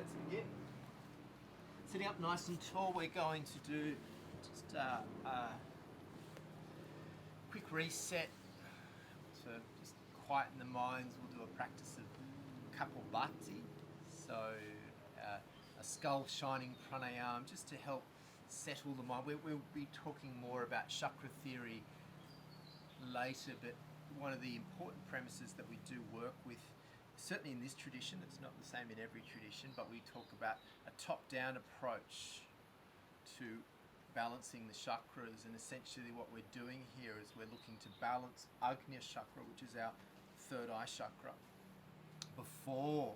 let's begin. Sitting up nice and tall, we're going to do just a quick reset to just quieten the minds. We'll do a practice of Kapalbhati, so a skull shining pranayama, just to help settle the mind. We'll be talking more about chakra theory later, but one of the important premises that we do work with, certainly in this tradition, it's not the same in every tradition, but we talk about a top-down approach to balancing the chakras, and essentially what we're doing here is we're looking to balance Agnya chakra, which is our third eye chakra, before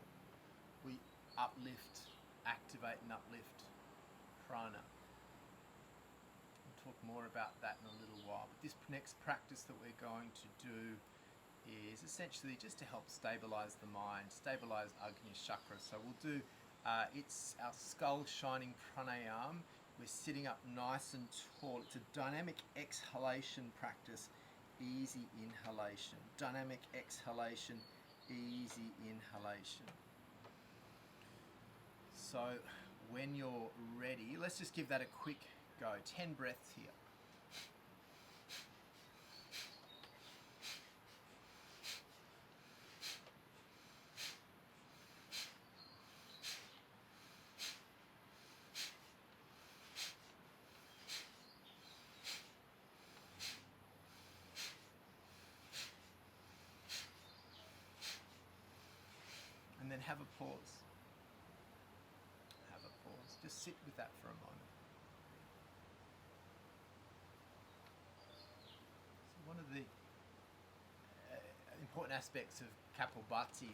we activate and uplift prana. We'll talk more about that in a little while, but this next practice that we're going to do is essentially just to help stabilize the mind, stabilize Agnya chakra. So we'll do, it's our skull shining pranayama. We're sitting up nice and tall. It's a dynamic exhalation practice, easy inhalation. Dynamic exhalation, easy inhalation. So when you're ready, let's just give that a quick go. 10 breaths here. And then have a pause. Have a pause. Just sit with that for a moment. So one of the important aspects of Kapalbhati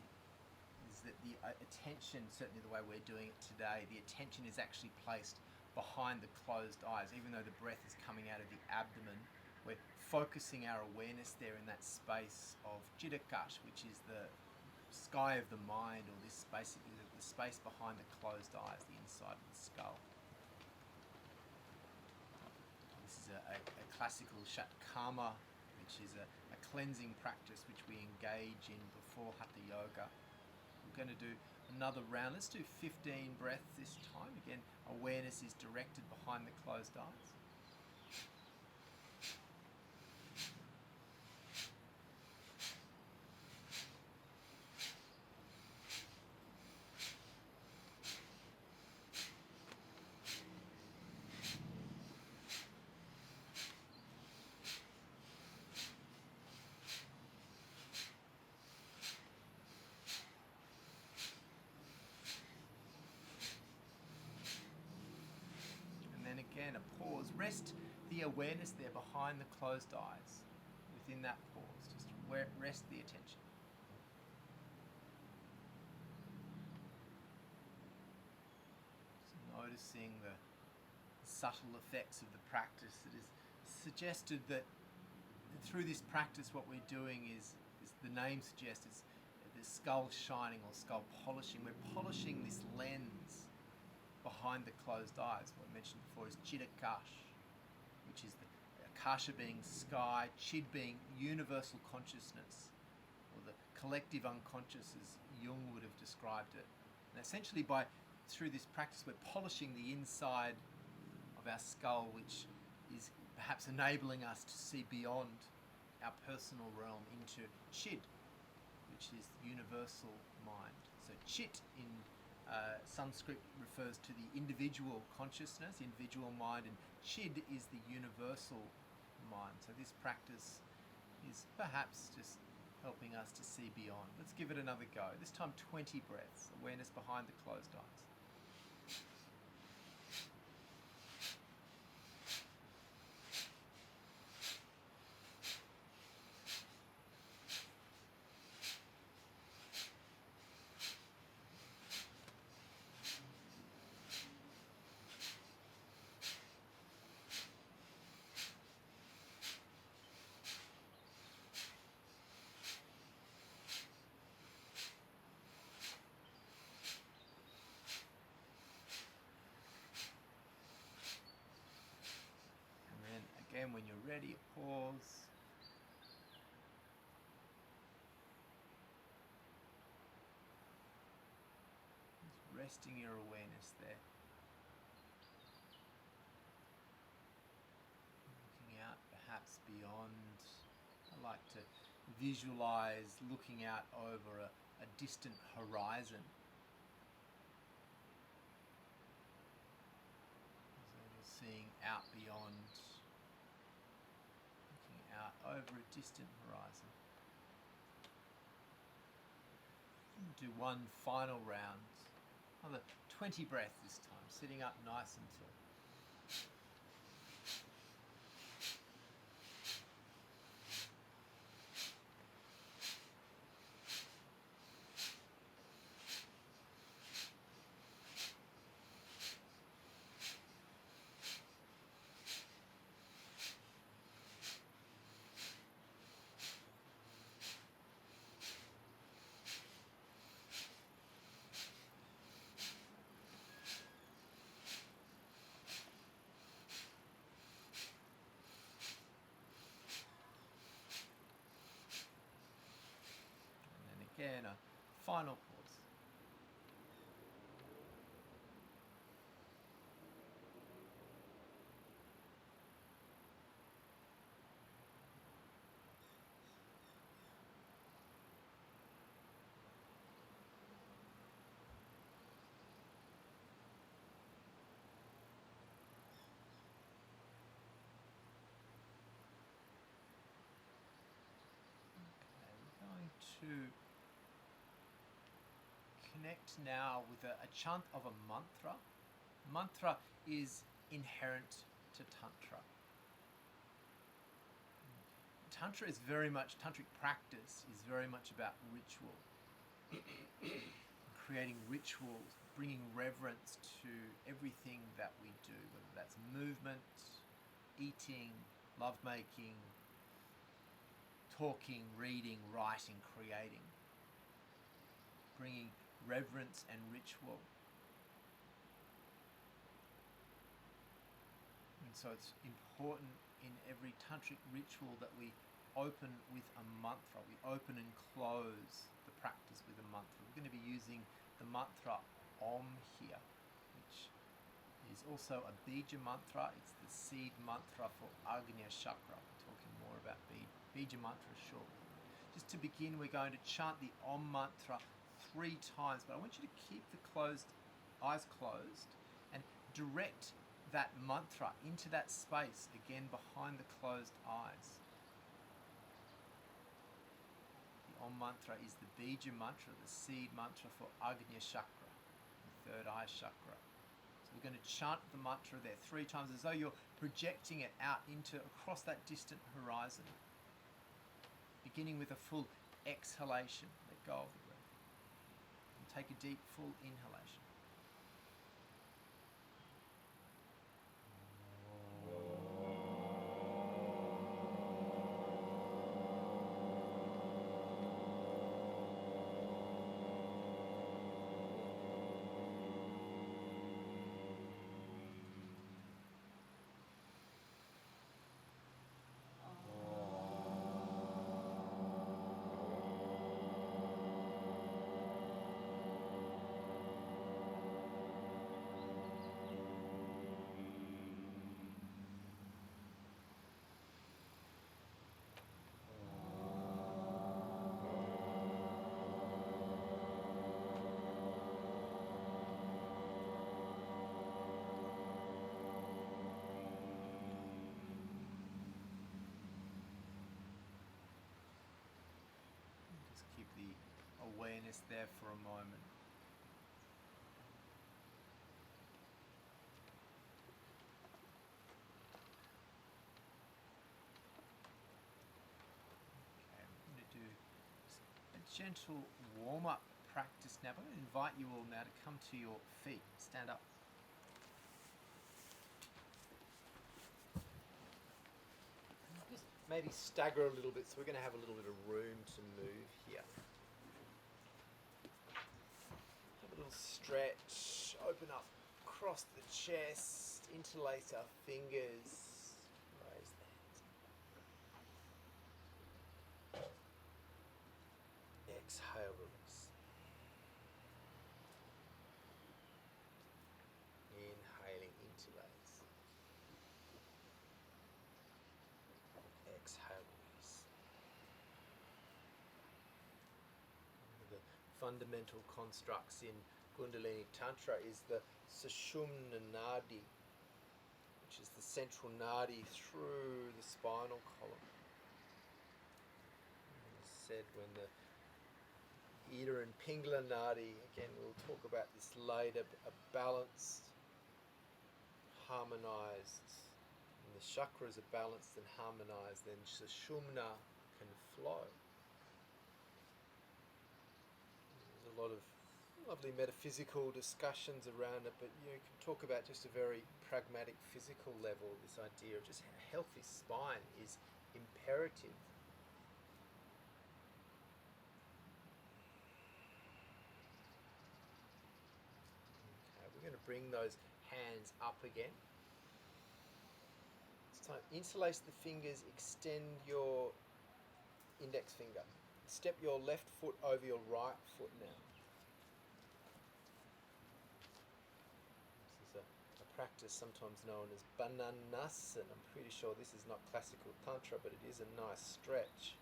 is that the attention, certainly the way we're doing it today, the attention is actually placed behind the closed eyes. Even though the breath is coming out of the abdomen, we're focusing our awareness there in that space of Chittakash, which is the sky of the mind, or this basically the space behind the closed eyes, the inside of the skull. This is a classical Shatkama, which is a cleansing practice which we engage in before Hatha Yoga. We're going to do another round. Let's do 15 breaths this time. Again, awareness is directed behind the closed eyes. And then again, a pause. Rest the awareness there behind the closed eyes. Within that pause, just rest the attention. Just noticing the subtle effects of the practice. It is suggested that through this practice what we're doing is the name suggests, is the skull shining or skull polishing. We're polishing this lens behind the closed eyes. What I mentioned before is Chittakash, which is the Akasha being sky, Chid being universal consciousness, or the collective unconscious as Jung would have described it. And essentially through this practice we're polishing the inside of our skull, which is perhaps enabling us to see beyond our personal realm into Chid, which is universal mind. So Chit in Sanskrit refers to the individual consciousness, individual mind, and Chid is the universal mind. So this practice is perhaps just helping us to see beyond. Let's give it another go. This time 20 breaths, awareness behind the closed eyes. Again, when you're ready, pause. Just resting your awareness there. Looking out perhaps beyond. I like to visualize looking out over a distant horizon. So you're seeing out beyond, looking out over a distant horizon. Do one final round, another 20 breaths this time, sitting up nice and tall. Again, a final pause. Okay, we're going to connect now with a chant of a mantra. Mantra is inherent to Tantra. Tantra is very much, tantric practice is very much about ritual. Creating rituals, bringing reverence to everything that we do, whether that's movement, eating, lovemaking, talking, reading, writing, creating. Bringing reverence and ritual. And so it's important in every tantric ritual that we open with a mantra. We open and close the practice with a mantra. We're going to be using the mantra Om here, which is also a bija mantra. It's the seed mantra for Agnya chakra. We're talking more about bija mantra shortly. Just to begin, we're going to chant the Om mantra 3 times, but I want you to keep the eyes closed and direct that mantra into that space, again behind the closed eyes. The Om mantra is the bija mantra, the seed mantra for Agnya chakra, the third eye chakra. So we're going to chant the mantra there 3 times as though you're projecting it out across that distant horizon. Beginning with a full exhalation. Let go of the breath. And take a deep, full inhalation. Keep the awareness there for a moment. Okay, I'm going to do a gentle warm-up practice now. I'm going to invite you all now to come to your feet. Stand up. Just maybe stagger a little bit, so we're going to have a little bit of room to move here. Have a little stretch, open up across the chest, interlace our fingers, raise the hands. Exhale, release. fundamental constructs in Kundalini Tantra is the Sushumna Nadi, which is the central nadi through the spinal column. As said, when the Ida and Pingala Nadi, again we'll talk about this later, are balanced, harmonized, and the chakras are balanced and harmonized, then Sushumna can flow. There's a lot of lovely metaphysical discussions around it, but you can talk about just a very pragmatic physical level, this idea of just a healthy spine is imperative. Okay, we're going to bring those hands up again. It's time. Interlace the fingers, extend your index finger. Step your left foot over your right foot now. Practice sometimes known as bananasana. I'm pretty sure this is not classical tantra, but it is a nice stretch.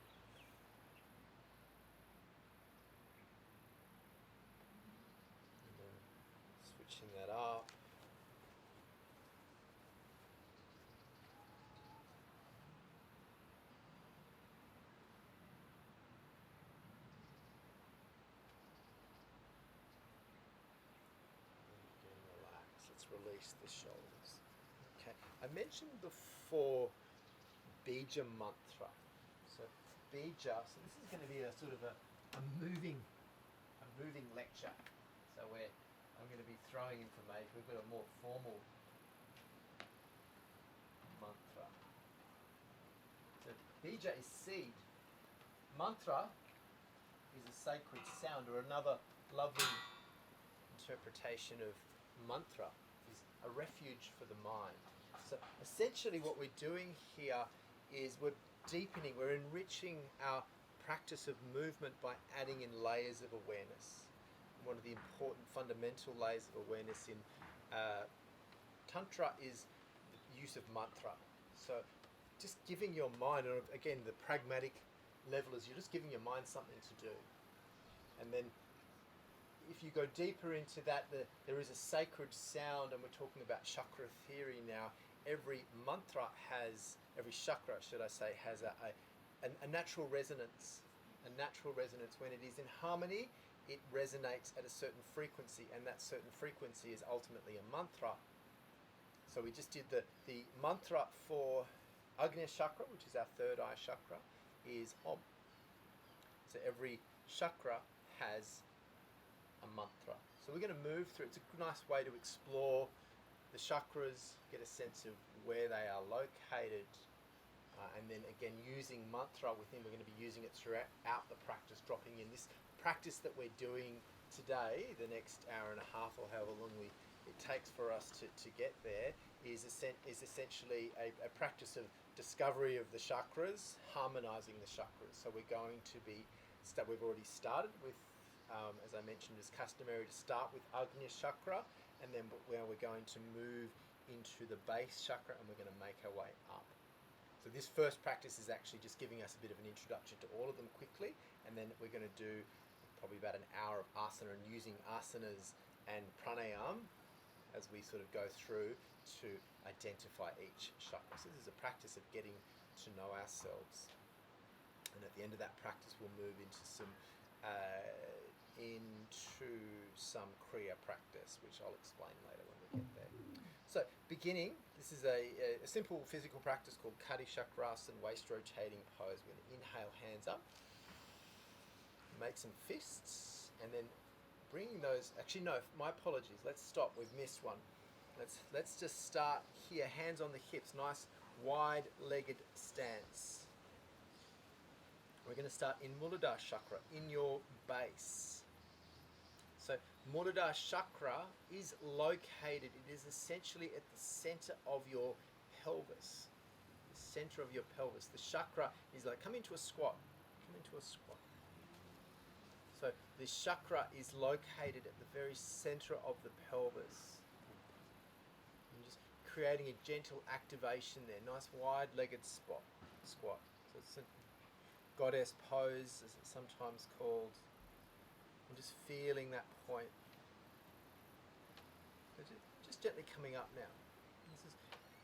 And then switching that up. Release the shoulders. Okay, I mentioned before bija mantra. So bija. So this is going to be a sort of a moving lecture. So I'm going to be throwing information. We've got a more formal mantra. So bija is seed. Mantra is a sacred sound, or another lovely interpretation of mantra is a refuge for the mind. So essentially what we're doing here is we're deepening, we're enriching our practice of movement by adding in layers of awareness. One of the important fundamental layers of awareness in Tantra is the use of mantra. So just giving your mind, or again the pragmatic level is you're just giving your mind something to do. And then if you go deeper into that, there is a sacred sound, and we're talking about chakra theory now. Every chakra, should I say, has a natural resonance. A natural resonance. When it is in harmony, it resonates at a certain frequency, and that certain frequency is ultimately a mantra. So we just did the mantra for Agnya chakra, which is our third eye chakra, is Om. So every chakra has a mantra. So we're going to move through. It's a nice way to explore the chakras, get a sense of where they are located, and then again using mantra within. We're going to be using it throughout the practice, dropping in this practice that we're doing today, the next hour and a half or however long it takes for us to get there, is essentially a practice of discovery of the chakras, harmonizing the chakras. So we're going to be, we've already started with, as I mentioned, it's customary to start with Agnya chakra, and then we're going to move into the base chakra, and we're going to make our way up. So this first practice is actually just giving us a bit of an introduction to all of them quickly, and then we're going to do probably about an hour of asana, and using asanas and pranayama as we sort of go through to identify each chakra. So this is a practice of getting to know ourselves, and at the end of that practice we'll move into some kriya practice, which I'll explain later when we get there. So beginning, this is a simple physical practice called Kati Chakrasana, waist rotating pose. We're going to inhale, hands up, make some fists, and then bringing those, actually no, my apologies, let's stop, we've missed one. Let's just start here, hands on the hips, nice wide-legged stance. We're going to start in Muladhara chakra, in your base. So Muladhara chakra is located, it is essentially at the center of your pelvis. The center of your pelvis. The chakra is like, come into a squat. So this chakra is located at the very center of the pelvis. And just creating a gentle activation there. Nice wide-legged squat. So it's a goddess pose, as it's sometimes called. And just feeling that point. Just gently coming up now.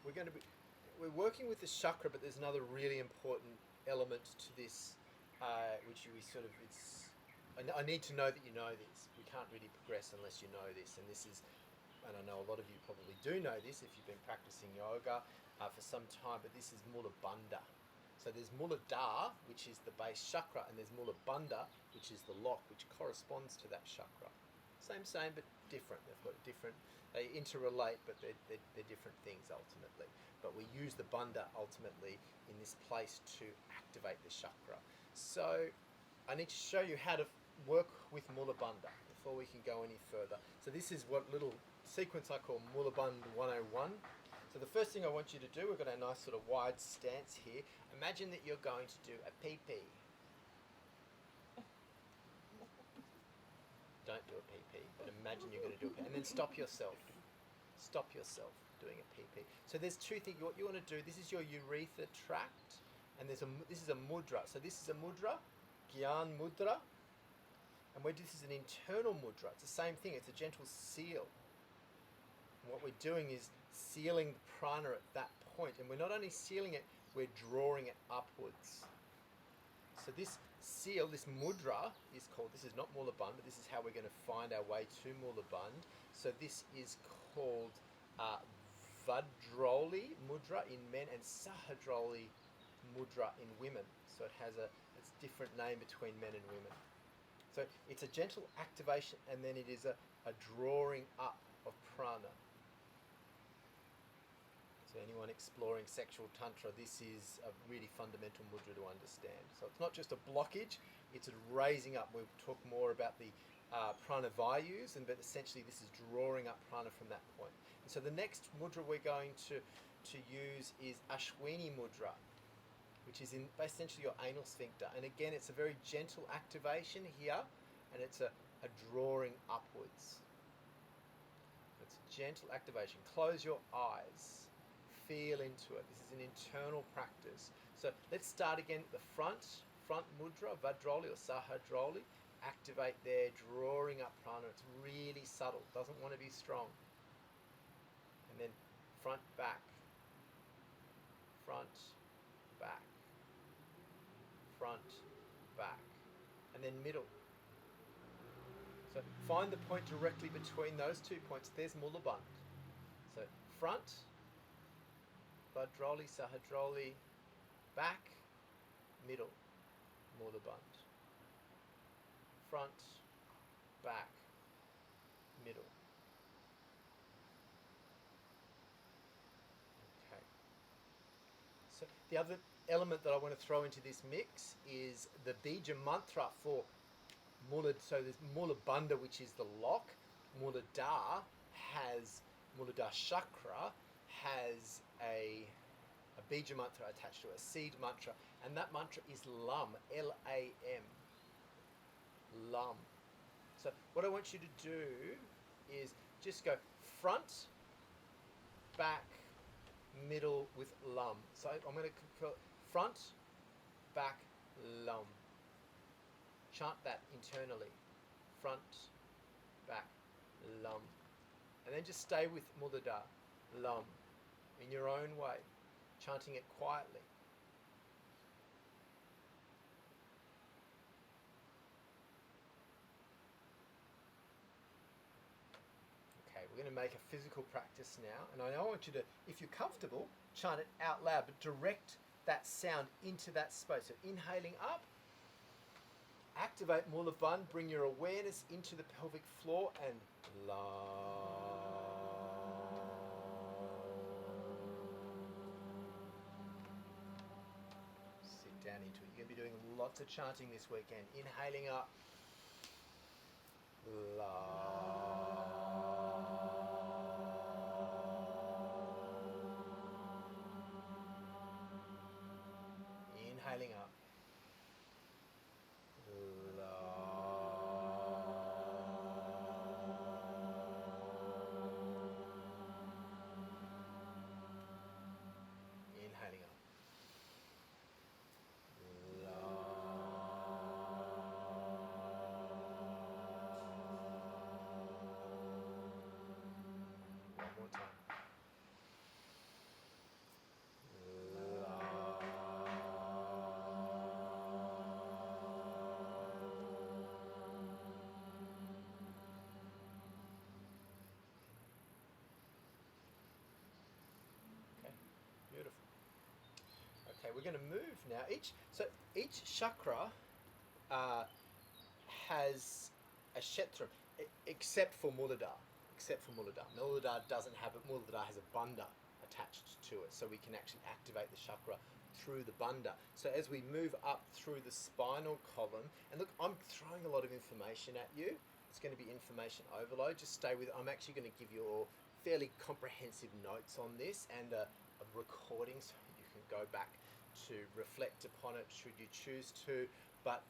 We're working with the chakra, but there's another really important element to this, which I need to know that you know this. We can't really progress unless you know this, and I know a lot of you probably do know this if you've been practicing yoga for some time, but this is mula bandha. So there's Muladhara, which is the base chakra, and there's Mula Bandha, which is the lock, which corresponds to that chakra. Same, but different. They interrelate, but they're different things ultimately. But we use the bandha ultimately in this place to activate the chakra. So I need to show you how to work with Mula Bandha before we can go any further. So this is what little sequence I call Mula Bandha 101. So the first thing I want you to do, we've got a nice sort of wide stance here. Imagine that you're going to do a pee-pee. Don't do a pee-pee, but imagine you're going to do a pee-pee. And then stop yourself. Stop yourself doing a pee-pee. So there's two things. What you want to do, this is your urethra tract, and this is a mudra. So this is a mudra, Gyan mudra. And this is an internal mudra. It's the same thing. It's a gentle seal. And what we're doing is sealing the prana at that point. And we're not only sealing it, we're drawing it upwards. So this seal, this mudra is called, this is not Mula Bandha, but this is how we're going to find our way to Mula Bandha. So this is called Vajroli mudra in men and Sahajroli mudra in women. So it's a different name between men and women. So it's a gentle activation, and then it is a drawing up of prana. So anyone exploring sexual tantra, this is a really fundamental mudra to understand. So it's not just a blockage, it's a raising up. We'll talk more about the prana vayus, but essentially this is drawing up prana from that point. And so the next mudra we're going to use is Ashwini mudra, which is in essentially your anal sphincter. And again, it's a very gentle activation here, and it's a drawing upwards. It's a gentle activation. Close your eyes. Feel into it. This is an internal practice. So let's start again at the front mudra, Vajroli or Sahajroli. Activate there, drawing up prana. It's really subtle, doesn't want to be strong. And then front, back, front, back, front, back, and then middle. So find the point directly between those 2 points. There's Mula Bandha. So front, Vajroli, Sahajroli, back, middle, Mula Bandha. Front, back, middle. Okay. So the other element that I want to throw into this mix is the bija mantra for Mula. So there's Mula Bandha, which is the lock. Muladhara chakra has a bija mantra attached to it, a seed mantra, and that mantra is LAM, L-A-M, LAM. So what I want you to do is just go front, back, middle with LAM. So I'm going to call front, back, LAM. Chant that internally. Front, back, LAM. And then just stay with Muladhara, LAM, in your own way, chanting it quietly. Okay, we're going to make a physical practice now, and I want you to, if you're comfortable, chant it out loud, but direct that sound into that space. So inhaling up, activate Mula Bandha, bring your awareness into the pelvic floor, and la. Sit down into it. You're going to be doing lots of chanting this weekend. Inhaling up, la. Inhaling up. Inhaling up. Inhaling we're going to move now. Each chakra has a kshetra, except for Muladhara. Muladhara doesn't have it. Muladhara has a bandha attached to it, so we can actually activate the chakra through the bandha. So as we move up through the spinal column, and look, I'm throwing a lot of information at you. It's going to be information overload. Just stay with it. I'm actually going to give you all fairly comprehensive notes on this and a recording so you can go back to reflect upon it should you choose to. But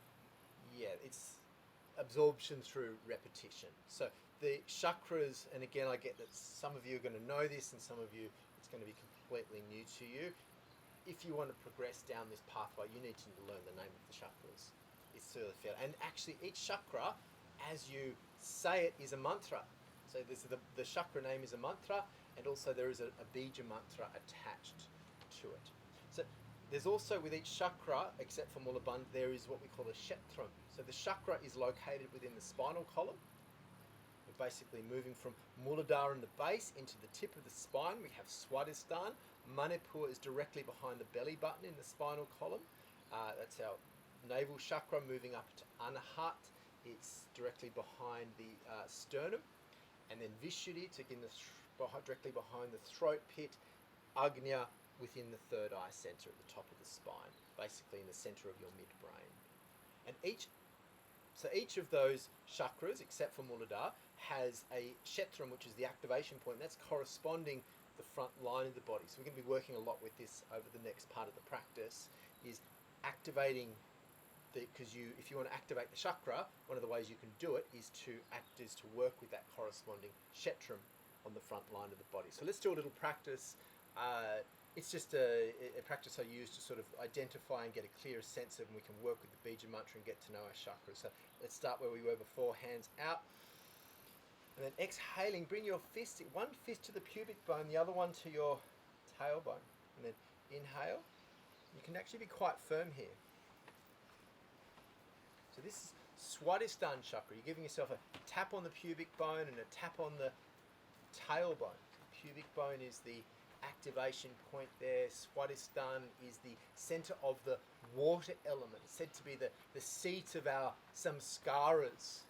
yeah, it's absorption through repetition. So the chakras, and again, I get that some of you are going to know this and some of you it's going to be completely new to you. If you want to progress down this pathway, you need to learn the name of the chakras. It's sort of fair. And actually each chakra, as you say it, is a mantra. So there's the chakra name is a mantra, and also there is a bija mantra attached to it. So there's also with each chakra, except for Mulabandha, there is what we call a kshetram. So the chakra is located within the spinal column. We're basically moving from Muladhara in the base into the tip of the spine. We have Swadhisthana. Manipur is directly behind the belly button in the spinal column. That's our navel chakra moving up to Anahat. It's directly behind the sternum. And then Vishuddhi, directly behind the throat pit. Agnya within the third eye center at the top of the spine, basically in the center of your midbrain. And each of those chakras, except for Muladhara, has a kshetram, which is the activation point. That's corresponding the front line of the body. So we're going to be working a lot with this over the next part of the practice, is activating because if you want to activate the chakra, one of the ways you can do it is to work with that corresponding kshetram on the front line of the body. So let's do a little practice. It's just a practice I use to sort of identify and get a clearer sense of, and we can work with the bija mantra and get to know our chakras. So let's start where we were before, hands out. And then exhaling, bring your fist, one fist to the pubic bone, the other one to your tailbone. And then inhale. You can actually be quite firm here. So this is Swadhisthana chakra. You're giving yourself a tap on the pubic bone and a tap on the tailbone. The pubic bone is the activation point there. Swadhisthana is the center of the water element. It's said to be the seat of our samskaras,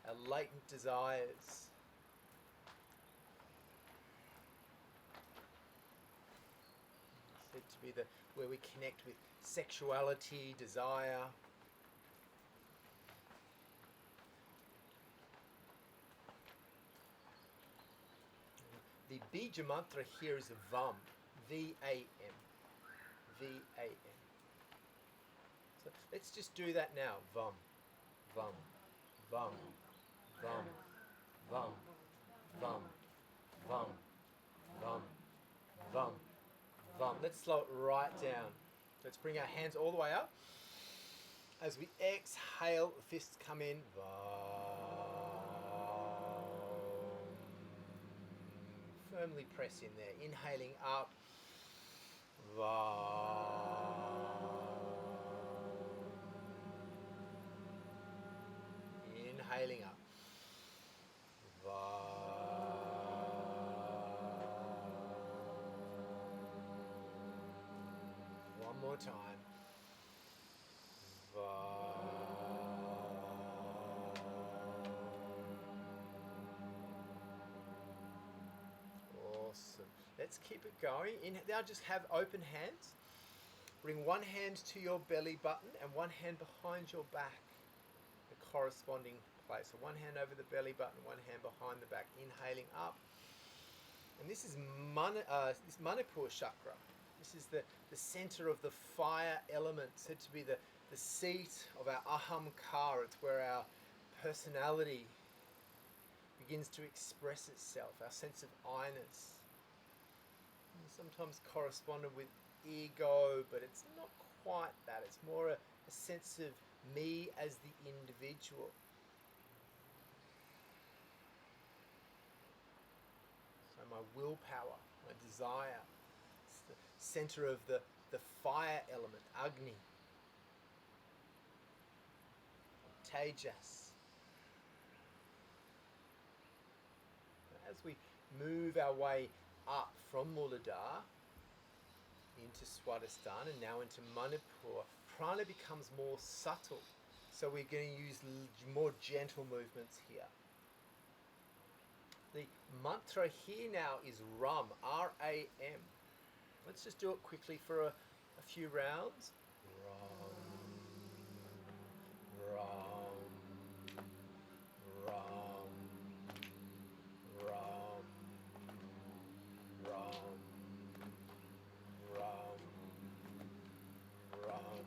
our latent desires. It's said to be where we connect with sexuality, desire. The bija mantra here is VAM, V-A-M, V-A-M. So let's just do that now. VAM, VAM, VAM, VAM, VAM, VAM, VAM, VAM, VAM, VAM. Let's slow it right down. Let's bring our hands all the way up. As we exhale, the fists come in. VAM. Firmly press in there. Inhaling up. Inhaling up. One more time. Awesome. Let's keep it going. Now just have open hands. Bring one hand to your belly button and one hand behind your back, the corresponding place. So one hand over the belly button, one hand behind the back. Inhaling up. And this is this Manipur chakra. This is the center of the fire element, said to be the seat of our ahamkara. It's where our personality begins to express itself, our sense of I-ness. Sometimes corresponded with ego, but it's not quite that. It's more a sense of me as the individual. So my willpower, my desire. It's the center of the fire element, Agni. Tejas. As we move our way up from Muladhara into Swadhisthana, now into Manipur, prana becomes more subtle. So we're going to use more gentle movements here. The mantra here now is Ram, R-A-M. Let's just do it quickly for a few rounds. Ram, Ram, Ram, Ram, Ram, Ram, Ram.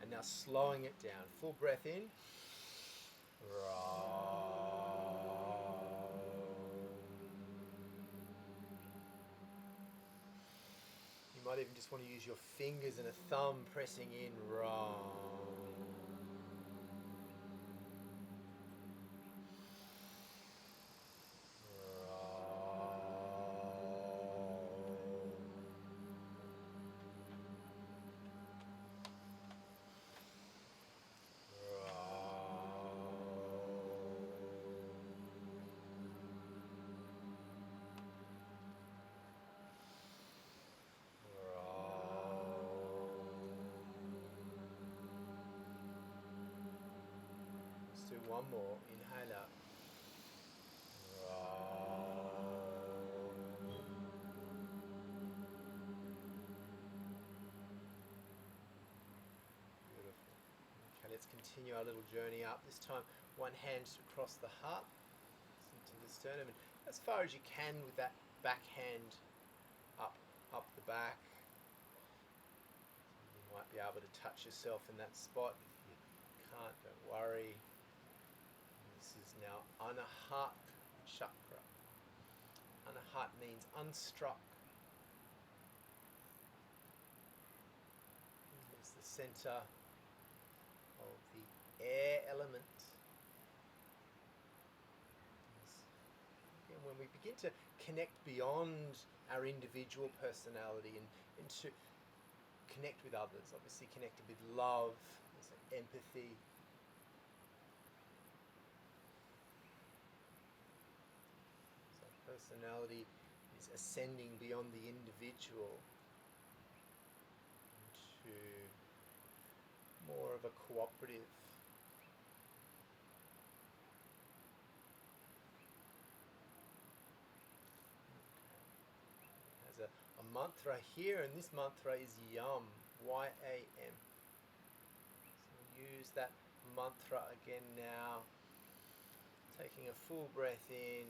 And now slowing it down. Full breath in. Ram. You might even just want to use your fingers and a thumb pressing in. Ram. Let's do one more. Inhale up. Beautiful. Okay, let's continue our little journey up. This time, one hand across the heart, into the sternum, and as far as you can with that back hand up the back. You might be able to touch yourself in that spot. If you can't, don't worry. This is now Anahat chakra. Anahat means unstruck. It's the center of the air element. And when we begin to connect beyond our individual personality and to connect with others, obviously connected with love, empathy. So personality is ascending beyond the individual into more of a cooperative. There's a mantra here, and this mantra is YAM, Y-A-M. So use that mantra again now, taking a full breath in.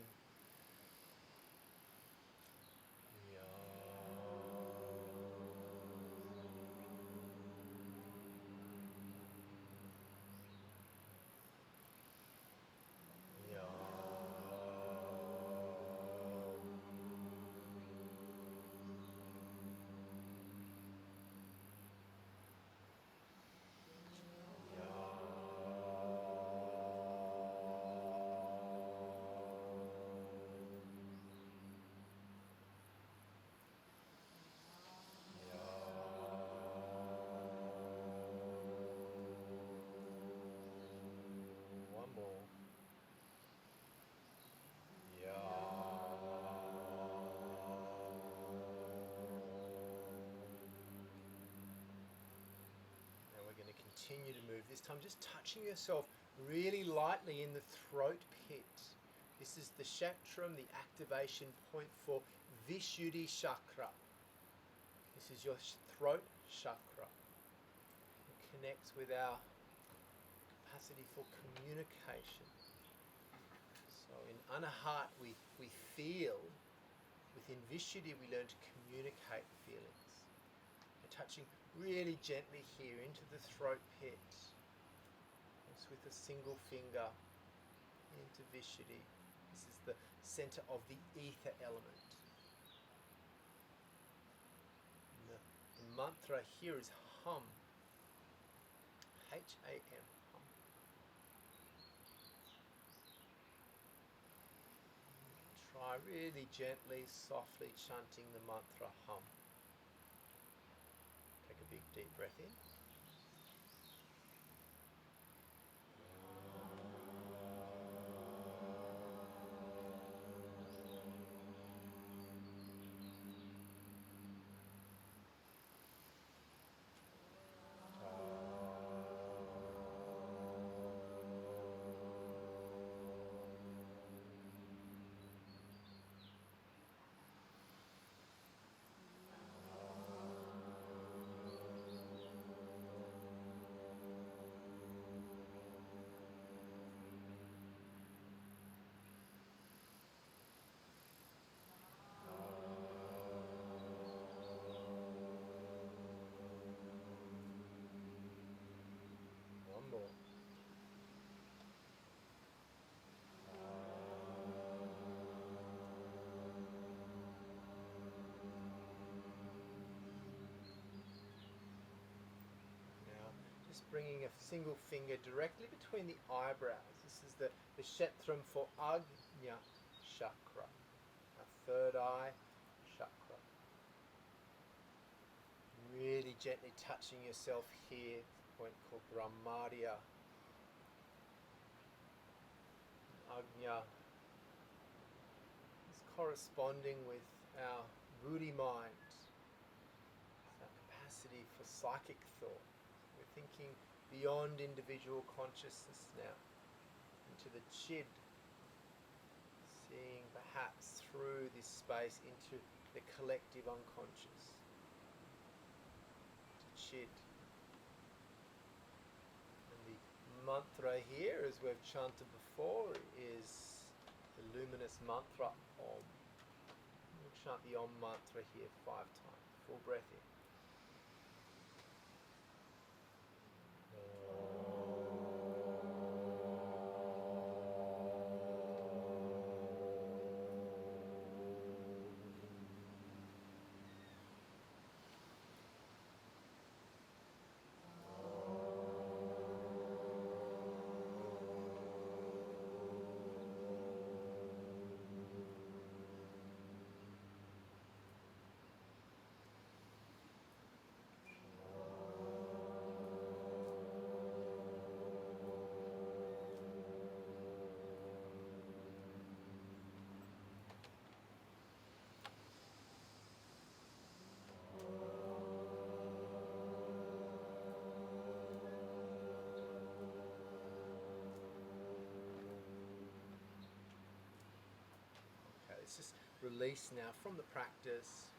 Continue to move, this time just touching yourself really lightly in the throat pit. This is the Shatram, the activation point for Vishuddhi chakra. This is your throat chakra. It connects with our capacity for communication. So in Anahat we feel, within Vishuddhi we learn to communicate feelings. We're touching really gently here into the throat pit, just with a single finger into Vishuddhi. This is the center of the ether element. And the mantra here is Hum, H-A-M, Hum. Try really gently, softly chanting the mantra Hum. Take a big deep breath in. bringing a single finger directly between the eyebrows. This is the Kshetram for Ajna chakra, our third eye chakra. Really gently touching yourself here, a point called Brahmadya. Ajna is corresponding with our buddhi mind, our capacity for psychic thought. We're thinking beyond individual consciousness now, into the chid, seeing perhaps through this space into the collective unconscious. Chid. And the mantra here, as we've chanted before, is the luminous mantra Om. We'll chant the Om mantra here 5 times. Full breath in. Let's just release now from the practice.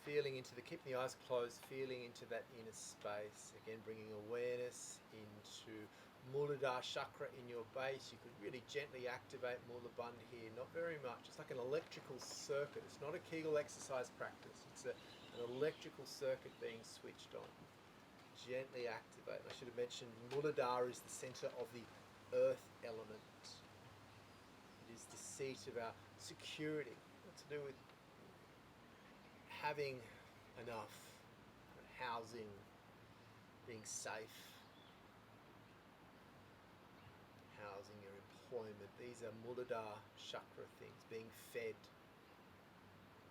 Feeling into keeping the eyes closed, feeling into that inner space. Again, bringing awareness into Muladhara chakra in your base. You could really gently activate Mula Bandha here, not very much. It's like an electrical circuit. It's not a Kegel exercise practice. It's an electrical circuit being switched on. Gently activate. I should have mentioned Muladhara is the center of the earth element. It is the seat of our security. What's to do with having enough, housing, being safe, housing, your employment. These are Muladhara chakra things, being fed,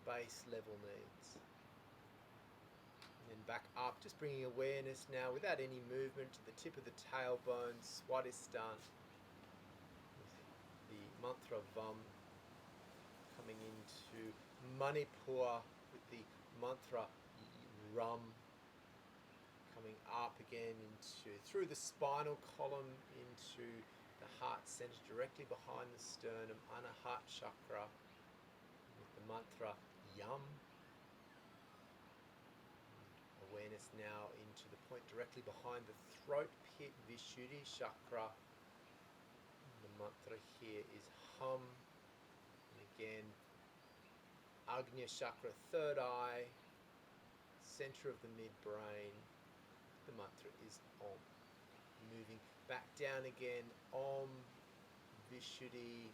base level needs. And then back up, just bringing awareness now without any movement to the tip of the tailbone, Swadhisthana. The mantra Vam coming into Manipur with the mantra Ram, coming up again through the spinal column into the heart center directly behind the sternum, Anahat chakra, with the mantra Yam. Awareness now into the point directly behind the throat pit, Vishuddhi chakra. The mantra here is Hum. And again, Agnya chakra, third eye, center of the midbrain. The mantra is Om. Moving back down again, Om, Vishuddhi,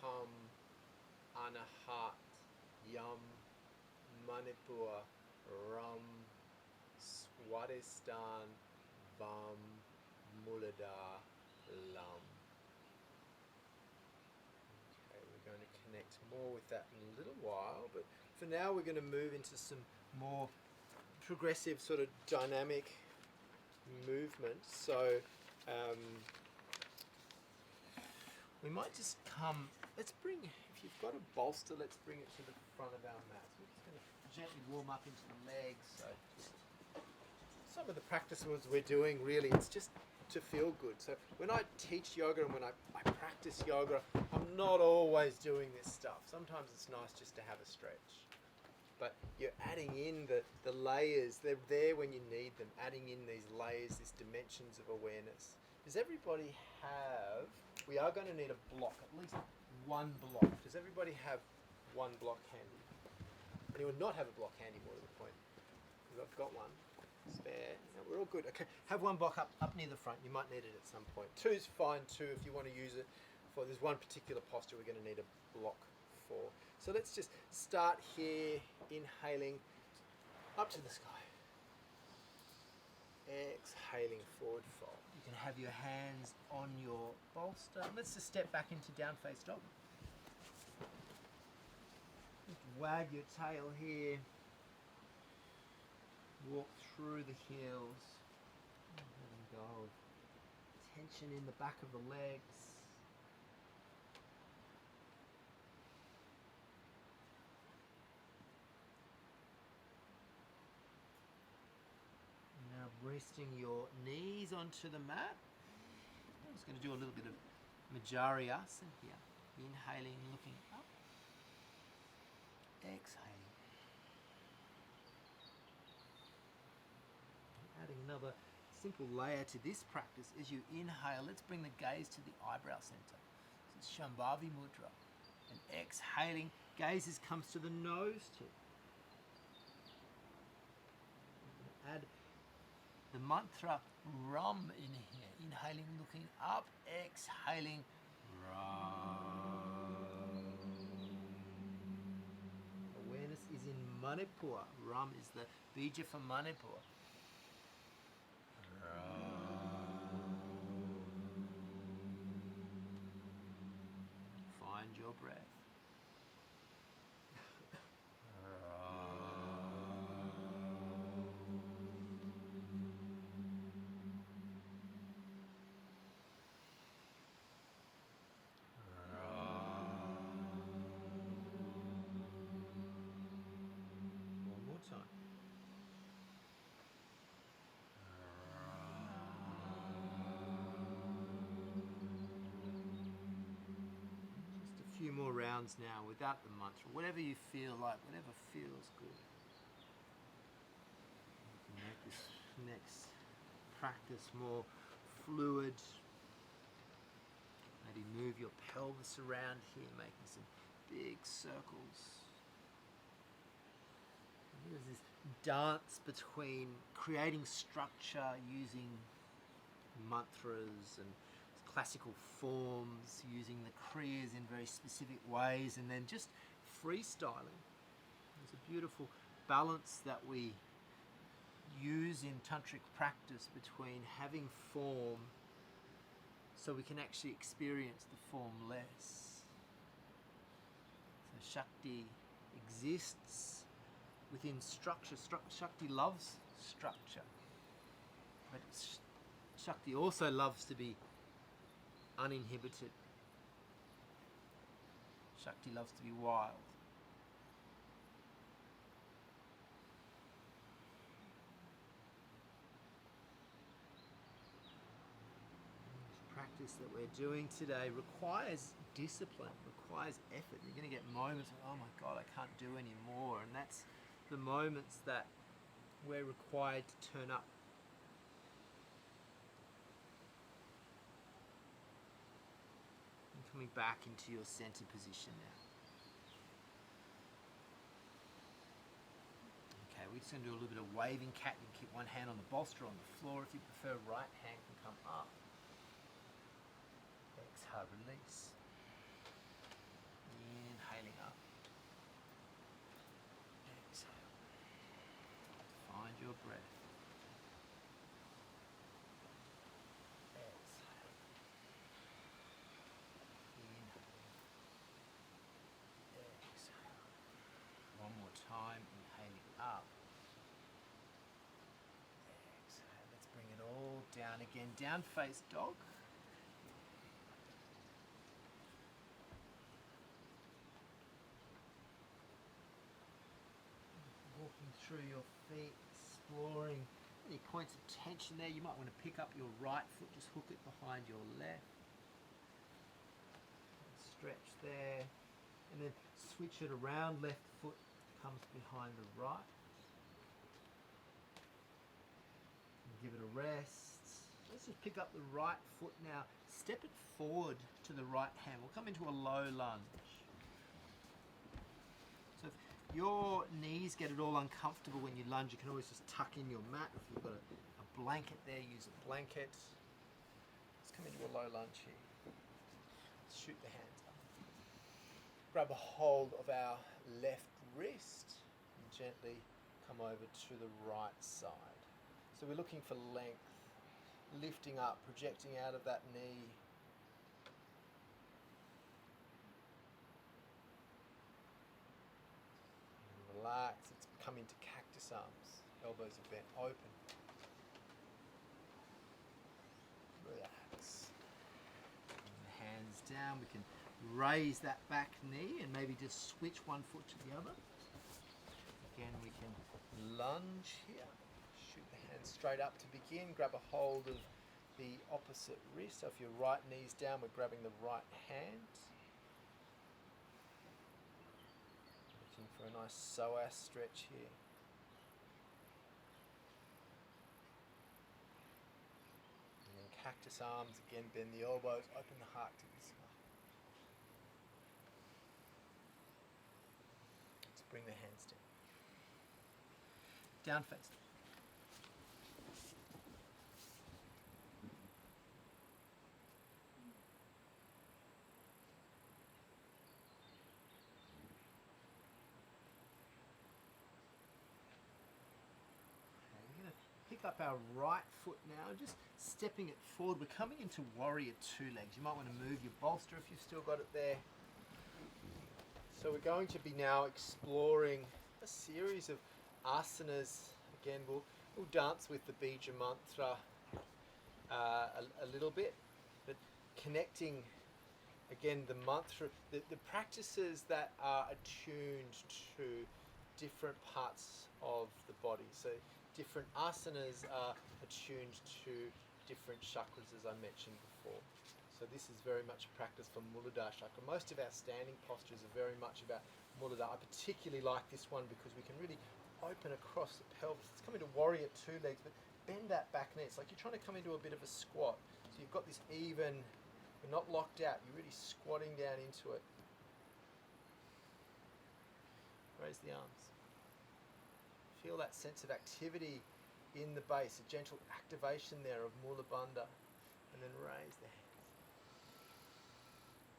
Hum, Anahat, Yam, Manipur, Ram, Swadhisthana, Vam, Muladhara, Lam. Okay, we're going to connect more with that in a little while, but for now we're going to move into some more progressive sort of dynamic movement. So we might just let's bring, if you've got a bolster, let's bring it to the front of our mat. So we're just going to gently warm up into the legs. So just some of the practices we're doing, really, it's just to feel good. So when I teach yoga and when I practice yoga, I'm not always doing this stuff. Sometimes it's nice just to have a stretch. But you're adding in the layers. They're there when you need them. Adding in these layers, these dimensions of awareness. Does everybody have... We are going to need a block, at least one block. Does everybody have one block handy? Anyone not have a block handy, more to the point? Because I've got one. Spare. No, we're all good. Okay, have one block up near the front. You might need it at some point. Two's fine too if you want to use it for... There's one particular posture we're going to need a block for. So let's just start here, inhaling up to the sky. Exhaling, forward fold. You can have your hands on your bolster. Let's just step back into down face dog. Just wag your tail here. Walk through the heels. Letting go of tension in the back of the legs. Now resting your knees onto the mat. I'm just going to do a little bit of Majari asana here. Inhaling, looking up. Exhaling. Adding another simple layer to this practice. As you inhale, let's bring the gaze to the eyebrow center. This is Shambhavi mudra. And exhaling, gaze comes to the nose tip. Add the mantra Ram in here. Inhaling, looking up. Exhaling, Ram. Awareness is in Manipur. Ram is the bija for Manipur. Find your breath. One more time. Few more rounds now without the mantra, whatever you feel like, whatever feels good. You can make this next practice more fluid. Maybe move your pelvis around here, making some big circles. And there's this dance between creating structure using mantras and classical forms, using the kriyas in very specific ways, and then just freestyling. There's a beautiful balance that we use in tantric practice between having form so we can actually experience the formless. So Shakti exists within structure. Shakti loves structure, but Shakti also loves to be uninhibited. Shakti loves to be wild. This practice that we're doing today requires discipline, requires effort. You're going to get moments of, oh my God, I can't do any more. And that's the moments that we're required to turn up. Coming back into your center position now. Okay, we're just going to do a little bit of waving cat. You can keep one hand on the bolster on the floor. If you prefer, right hand can come up. Exhale, release. Inhaling up. Exhale. Find your breath. Time, inhaling up. Exhale. Let's bring it all down again. Down face dog. Walking through your feet, exploring any points of tension there. You might want to pick up your right foot, just hook it behind your left. Stretch there. And then switch it around, left foot comes behind the right. And give it a rest. Let's just pick up the right foot now. Step it forward to the right hand. We'll come into a low lunge. So if your knees get it all uncomfortable when you lunge, you can always just tuck in your mat. If you've got a blanket there, use a blanket. Let's come into a low lunge here. Let's shoot the hands up. Grab a hold of our left wrist and gently come over to the right side. So we're looking for length, lifting up, projecting out of that knee. And relax, it's come into cactus arms. Elbows are bent open. Relax. And the hands down, we can raise that back knee and maybe just switch one foot to the other. Again, we can lunge here. Shoot the hands straight up to begin. Grab a hold of the opposite wrist. So if your right knee's down, we're grabbing the right hand. Looking for a nice psoas stretch here. And then cactus arms, again, bend the elbows, open the heart to the sky. Let's bring the hands down. Down face. Pick up our right foot now, just stepping it forward. We're coming into warrior two legs. You might want to move your bolster if you've still got it there. So we're going to be now exploring a series of asanas. Again, we'll dance with the bija mantra a little bit, but connecting again the mantra, the practices that are attuned to different parts of the body. So different asanas are attuned to different chakras, as I mentioned before. So this is very much a practice for Muladhara chakra. Most of our standing postures are very much about Muladhara. I particularly like this one because we can really open across the pelvis. It's coming to warrior two legs, but bend that back knee. It's like you're trying to come into a bit of a squat. So you've got this even, you're not locked out, you're really squatting down into it. Raise the arms. Feel that sense of activity in the base, a gentle activation there of Mula Bandha, and then raise the hands.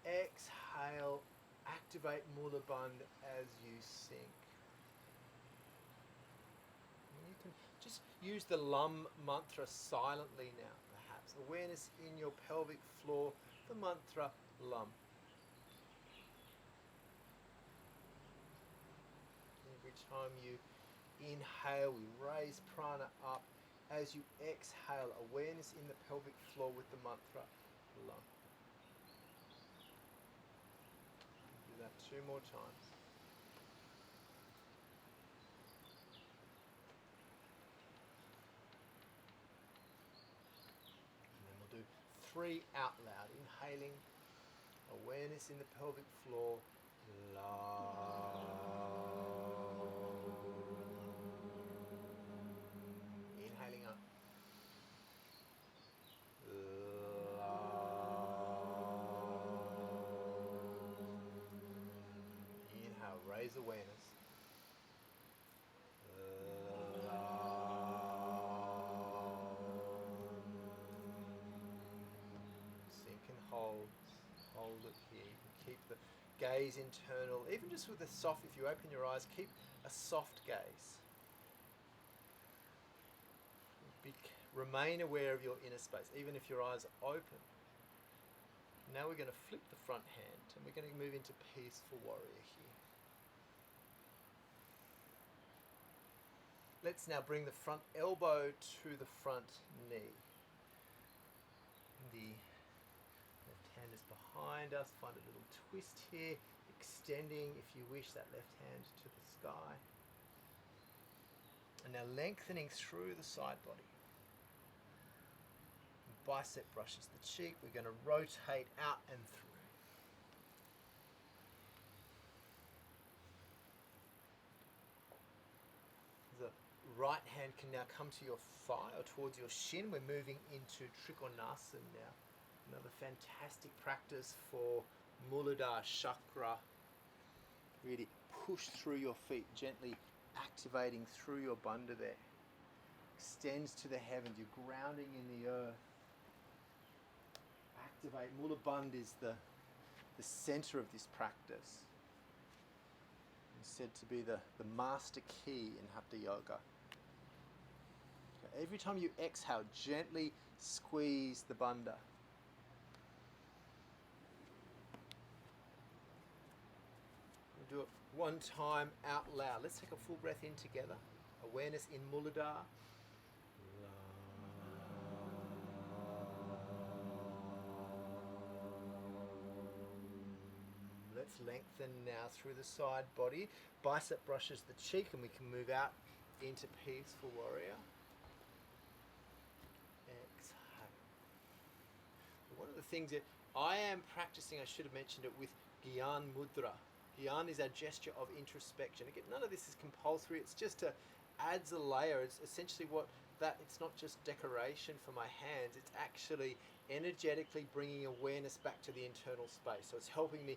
Exhale, activate Mula Bandha as you sink. And you can just use the Lam mantra silently now, perhaps. Awareness in your pelvic floor, the mantra Lam. Every time you inhale, we raise prana up. As you exhale, awareness in the pelvic floor with the mantra Lam. Do that 2 more times. And then we'll do 3 out loud. Inhaling, awareness in the pelvic floor, Lam. Inhaling up. Inhale, raise awareness. Sink and hold. Hold it here. You can keep the gaze internal, even just with a soft, if you open your eyes, keep a soft gaze. Remain aware of your inner space, even if your eyes are open. Now we're going to flip the front hand and we're going to move into peaceful warrior here. Let's now bring the front elbow to the front knee. The left hand is behind us. Find a little twist here, extending, if you wish, that left hand to the sky. And now lengthening through the side body. Bicep brushes the cheek. We're going to rotate out and through. The right hand can now come to your thigh or towards your shin. We're moving into Trikonasana now. Another fantastic practice for Muladhara chakra. Really push through your feet, gently activating through your bandha there. Extends to the heavens. You're grounding in the earth. Activate. Mula Bandha is the center of this practice. It's said to be the master key in Hatha Yoga. Every time you exhale, gently squeeze the bandha. We'll do it one time out loud. Let's take a full breath in together. Awareness in Muladhara. Let's lengthen now through the side body. Bicep brushes the cheek and we can move out into peaceful warrior. Exhale. One of the things that I am practicing, I should have mentioned it, with Gyan Mudra. Gyan is our gesture of introspection. Again, none of this is compulsory. It's just adds a layer. It's essentially it's not just decoration for my hands. It's actually energetically bringing awareness back to the internal space. So it's helping me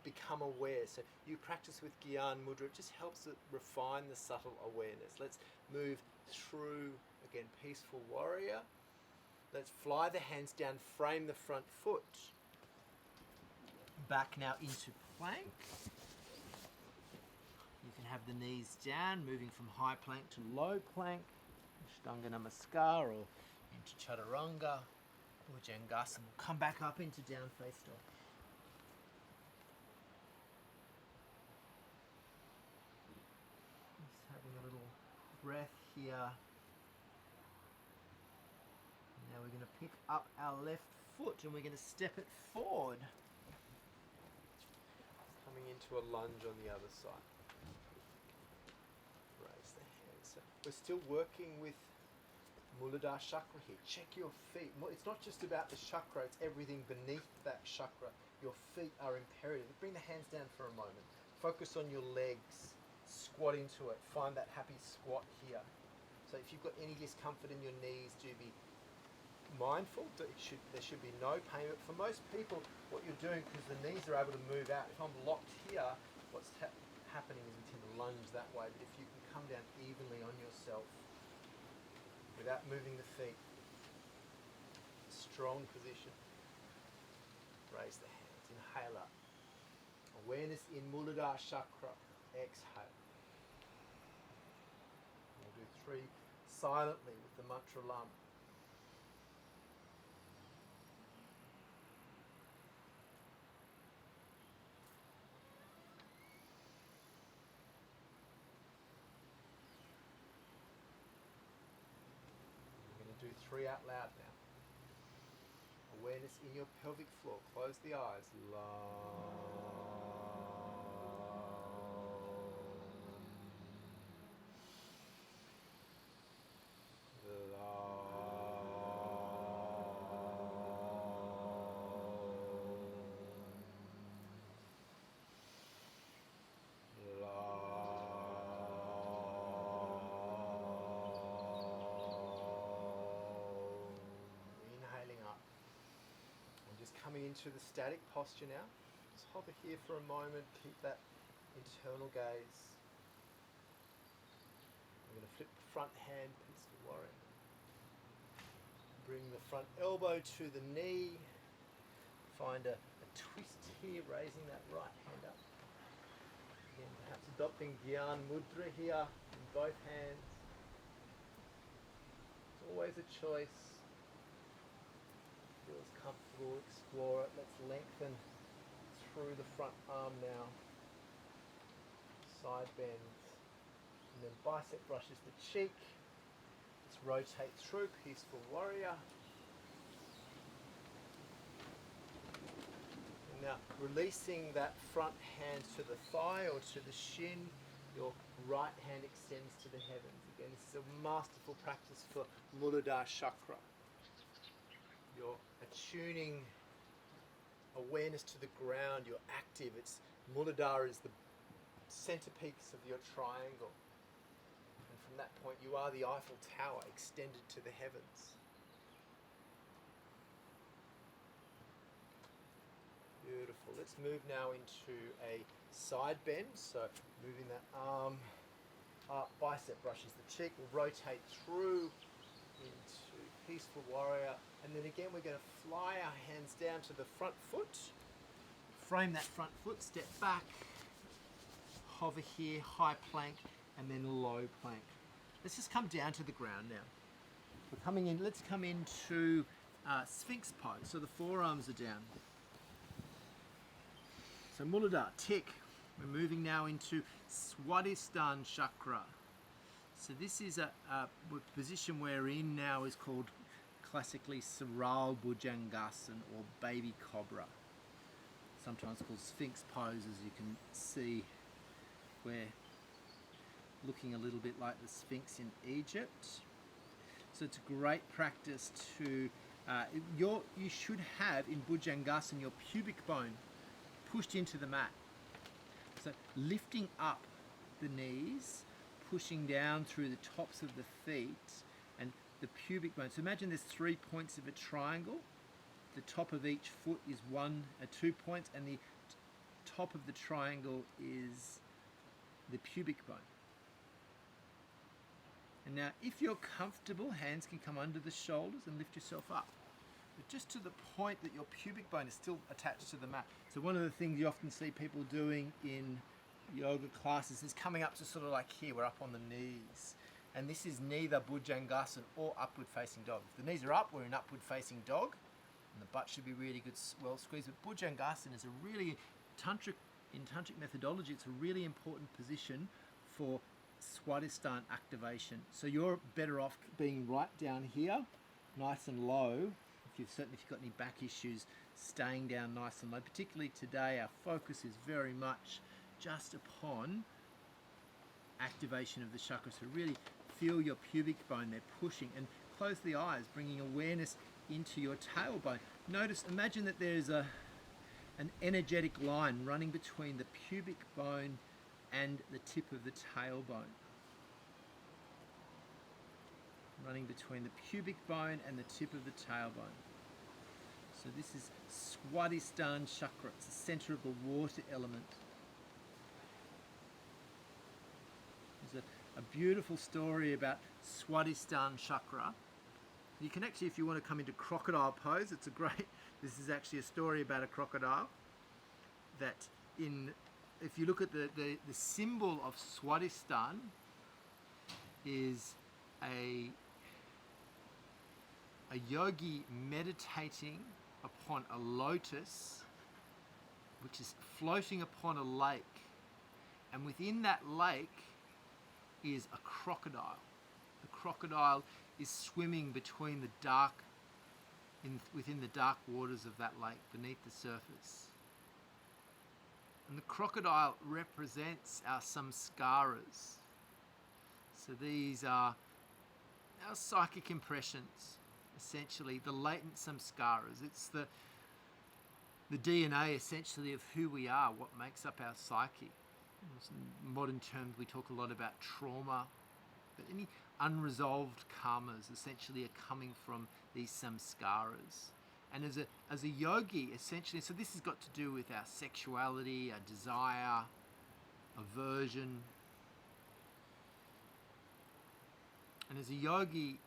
become aware. So you practice with Gyan Mudra. It just helps to refine the subtle awareness. Let's move through, again, peaceful warrior. Let's fly the hands down, frame the front foot. Back now into plank. You can have the knees down, moving from high plank to low plank, Ashtanga Namaskar, or into Chaturanga, Bhujangasana. We'll come back up into down face dog. Just having a little breath here. Now we're going to pick up our left foot and we're going to step it forward. Coming into a lunge on the other side. Raise the hands. So we're still working with Muladhara chakra here. Check your feet. It's not just about the chakra, it's everything beneath that chakra. Your feet are imperative. Bring the hands down for a moment. Focus on your legs. Squat into it. Find that happy squat here. So if you've got any discomfort in your knees, do be mindful that there should be no pain. But for most people, what you're doing, because the knees are able to move out, if I'm locked here, what's happening is we tend to lunge that way. But if you can come down evenly on yourself without moving the feet, strong position. Raise the hands. Inhale up. Awareness in Muladhara chakra. Exhale. We'll do 3 silently with the mantra Lam. Do 3 out loud now. Awareness in your pelvic floor. Close the eyes. Coming into the static posture now. Just hover here for a moment, keep that internal gaze. I'm going to flip the front hand, peaceful warrior. Bring the front elbow to the knee. Find a twist here, raising that right hand up. Again, perhaps adopting Gyan Mudra here in both hands. It's always a choice. Feels comfortable, explore it. Let's lengthen through the front arm now. Side bends. And then bicep brushes the cheek. Let's rotate through, peaceful warrior. And now releasing that front hand to the thigh or to the shin. Your right hand extends to the heavens. Again, this is a masterful practice for Muladhara chakra. You're attuning awareness to the ground, you're active. Muladhara is the centerpiece of your triangle. And from that point, you are the Eiffel Tower extended to the heavens. Beautiful. Let's move now into a side bend. So moving that arm up, bicep brushes the cheek. We'll rotate through into peaceful warrior. And then again, we're going to fly our hands down to the front foot. Frame that front foot, step back. Hover here, high plank, and then low plank. Let's just come down to the ground now. we're coming in. Let's come into Sphinx pose. So the forearms are down. So Muladhara, tick. We're moving now into Swadhisthana chakra. So this is a position we're in now is called classically Saral Bhujangasana or baby cobra. Sometimes called Sphinx pose, as you can see. We're looking a little bit like the Sphinx in Egypt. So it's a great practice to, you should have in Bhujangasana your pubic bone pushed into the mat. So lifting up the knees, pushing down through the tops of the feet and the pubic bone. So imagine there's 3 points of a triangle. The top of each foot is 2 points, and the top of the triangle is the pubic bone. And now if you're comfortable, hands can come under the shoulders and lift yourself up. But just to the point that your pubic bone is still attached to the mat. So one of the things you often see people doing in yoga classes is coming up to sort of like here, we're up on the knees. And this is neither Bhujangasana or upward facing dog. If the knees are up, we're in upward facing dog. And the butt should be really good, well squeezed. But Bhujangasana is a really, in Tantric methodology, it's a really important position for Swadhisthana activation. So you're better off being right down here, nice and low. If you've got any back issues, staying down nice and low. Particularly today, our focus is very much just upon activation of the chakras. So really feel your pubic bone there pushing, and close the eyes, bringing awareness into your tailbone. Notice, imagine that there's an energetic line running between the pubic bone and the tip of the tailbone. Running between the pubic bone and the tip of the tailbone. So this is Swadhisthana chakra. It's the center of the water element. There's a beautiful story about Swadhisthana chakra. You can actually, if you want to come into crocodile pose, this is actually a story about a crocodile that if you look at the symbol of Swadhisthana is a yogi meditating upon a lotus which is floating upon a lake, and within that lake is a crocodile. The crocodile is swimming between within the dark waters of that lake beneath the surface. And the crocodile represents our samskaras. So these are our psychic impressions, essentially the latent samskaras. It's the DNA essentially of who we are, what makes up our psyche. In modern terms, we talk a lot about trauma, but any unresolved karmas essentially are coming from these samskaras. And as a yogi, essentially, so this has got to do with our sexuality, our desire, aversion. And as a yogi,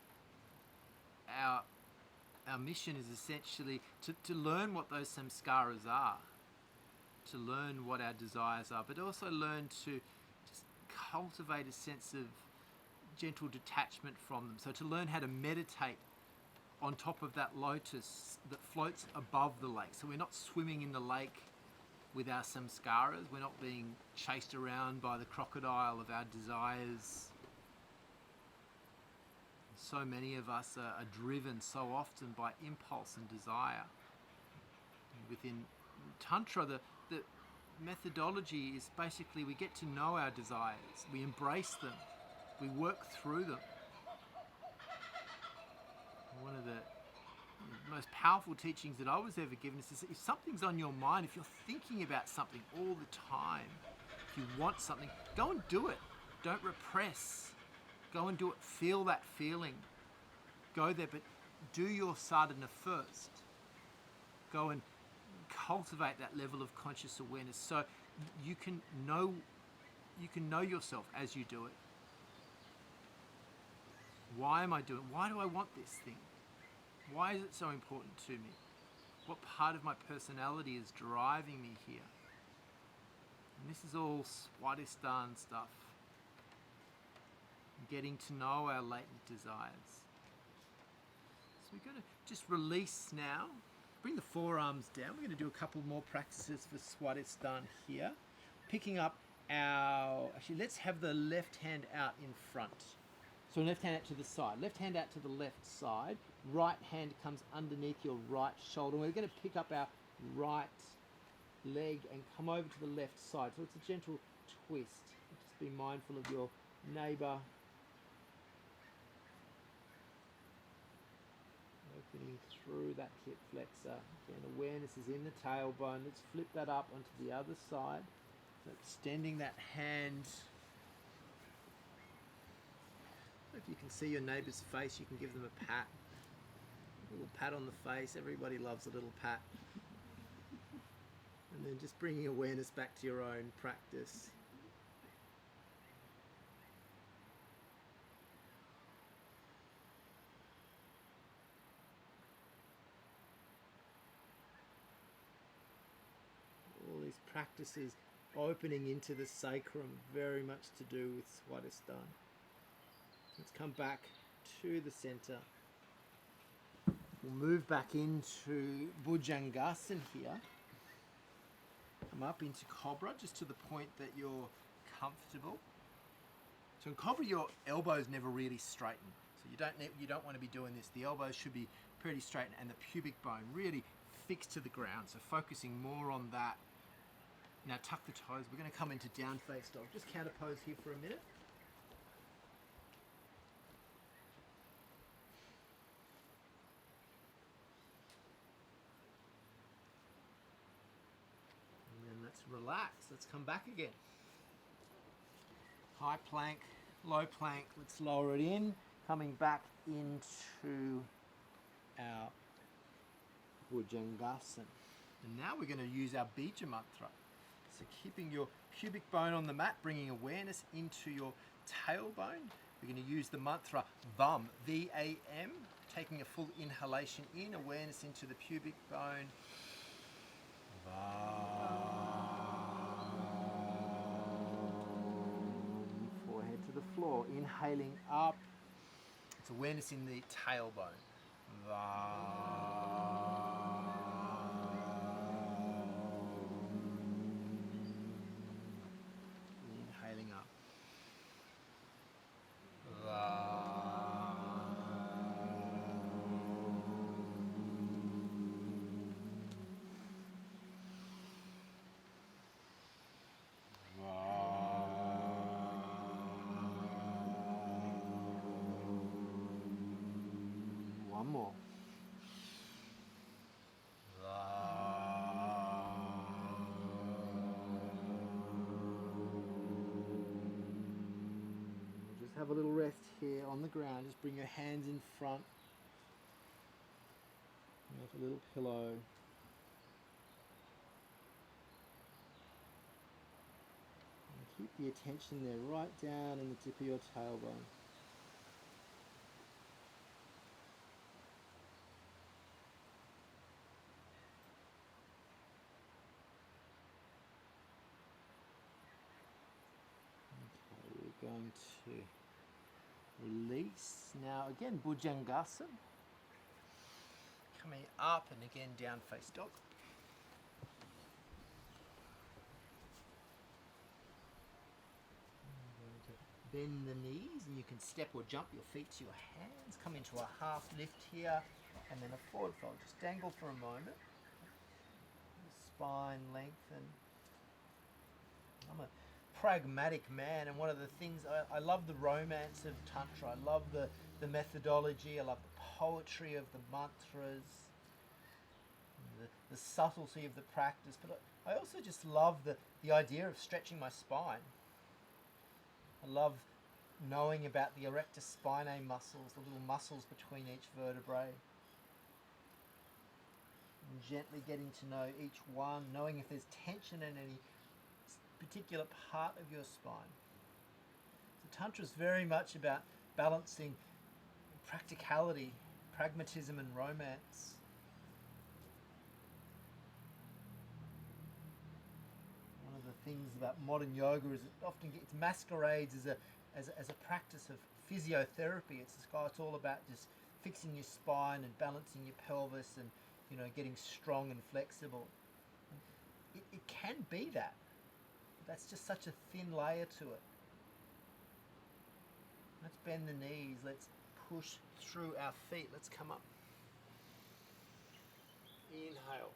our mission is essentially to learn what those samskaras are, to learn what our desires are, but also learn to just cultivate a sense of gentle detachment from them. So to learn how to meditate on top of that lotus that floats above the lake. So we're not swimming in the lake with our samskaras. We're not being chased around by the crocodile of our desires. So many of us are driven so often by impulse and desire. Within Tantra, the methodology is basically we get to know our desires, we embrace them, we work through them. One of the most powerful teachings that I was ever given is if something's on your mind, if you're thinking about something all the time, if you want something, go and do it. Don't repress. Go and do it. Feel that feeling. Go there, but do your sadhana first. Go and cultivate that level of conscious awareness so you can know yourself as you do it. Why am I doing it? Why do I want this thing? Why is it so important to me? What part of my personality is driving me here? And this is all Swadhisthana stuff. Getting to know our latent desires. we're going to just release now. Bring the forearms down. We're going to do a couple more practices for Swadhisthana here. Picking up actually let's have the left hand out in front. So left hand out to the side. Left hand out to the left side. Right hand comes underneath your right shoulder. We're going to pick up our right leg and come over to the left side. So it's a gentle twist. Just be mindful of your neighbour. Opening through that hip flexor. Again, awareness is in the tailbone. Let's flip that up onto the other side. So extending that hand. If you can see your neighbour's face, you can give them a pat. A little pat on the face. Everybody loves a little pat. And then just bringing awareness back to your own practice. All these practices opening into the sacrum, very much to do with Swadhisthana. Let's come back to the center. We'll move back into Bhujangasana here. Come up into Cobra, just to the point that you're comfortable. So in Cobra, your elbows never really straighten. So you don't want to be doing this. The elbows should be pretty straight and the pubic bone really fixed to the ground. So focusing more on that. Now tuck the toes. We're going to come into down face dog. Just counter pose here for a minute. Relax. Let's come back again. High plank, low plank. Let's lower it in. Coming back into our Bhujangasana. And now we're going to use our bija mantra. So keeping your pubic bone on the mat, bringing awareness into your tailbone. We're going to use the mantra VAM, V-A-M. Taking a full inhalation in, awareness into the pubic bone. VAM. The floor, inhaling up. It's awareness in the tailbone. Inhaling up. One more. Just have a little rest here on the ground. Just bring your hands in front. Make a little pillow. And keep the attention there, right down in the tip of your tailbone. Going to release. Now again, Bhujangasana. Coming up and again down face dog. I'm going to bend the knees and you can step or jump your feet to your hands. Come into a half lift here and then a forward fold. Just dangle for a moment. Spine lengthen. I'm a pragmatic man, and one of the things I love the romance of Tantra. I love the methodology. I love the poetry of the mantras, the subtlety of the practice. But I also just love the idea of stretching my spine. I love knowing about the erector spinae muscles, the little muscles between each vertebrae. And gently getting to know each one, knowing if there's tension in any particular part of your spine. So Tantra is very much about balancing practicality, pragmatism and romance. One of the things about modern yoga is it often gets masquerades as a practice of physiotherapy. It's all about just fixing your spine and balancing your pelvis and, you know, getting strong and flexible. It can be that. That's just such a thin layer to it. Let's bend the knees. Let's push through our feet. Let's come up. Inhale.